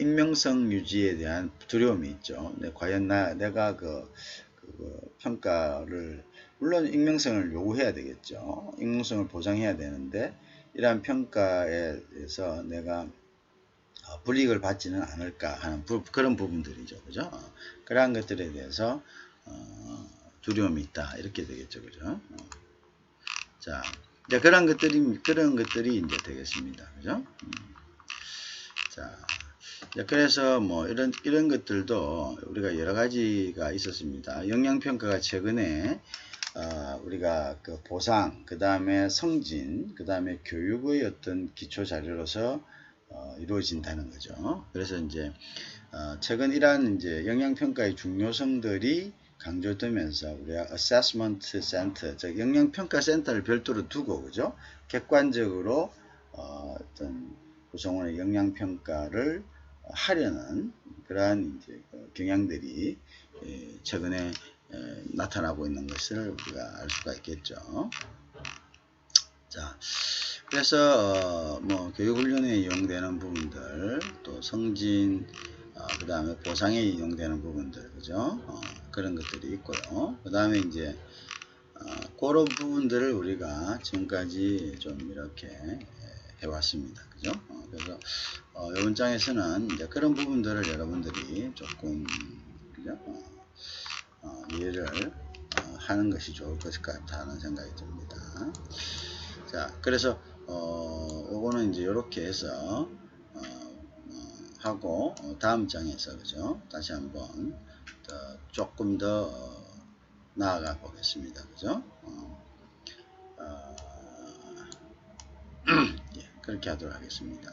익명성 유지에 대한 두려움이 있죠. 과연 내가 그 평가를, 물론 익명성을 요구해야 되겠죠. 익명성을 보장해야 되는데 이러한 평가에서 내가 불이익을 받지는 않을까 하는 그런 부분들이죠. 그죠? 그러한 것들에 대해서 두려움이 있다. 이렇게 되겠죠. 그죠? 자, 이제 그런 것들이 이제 되겠습니다. 그죠? 자, 그래서 뭐 이런 것들도 우리가 여러 가지가 있었습니다. 영양평가가 최근에 우리가 그 보상, 그 다음에 성진, 그 다음에 교육의 어떤 기초 자료로서 이루어진다는 거죠. 그래서 이제 최근 이러한 이제 영양평가의 중요성들이 강조되면서 우리가 assessment center, 즉 영양평가 센터를 별도로 두고, 그죠? 객관적으로 어떤 구성원의 영양평가를 하려는 그러한 이제 경향들이 최근에 나타나고 있는 것을 우리가 알 수가 있겠죠. 자, 그래서 뭐 교육훈련에 이용되는 부분들, 또 성진, 그 다음에 보상에 이용되는 부분들, 그죠? 그런 것들이 있고요. 그 다음에 이제 그런 부분들을 우리가 지금까지 좀 이렇게 해왔습니다. 그죠? 그래서 이번 장에서는 이제 그런 부분들을 여러분들이 조금 그죠? 이해를 하는 것이 좋을 것 같다는 생각이 듭니다. 자, 그래서 요거는 이제 이렇게 해서 하고 다음 장에서 그죠? 다시 한번 조금 더 나아가 보겠습니다. 그죠? 예, 그렇게 하도록 하겠습니다.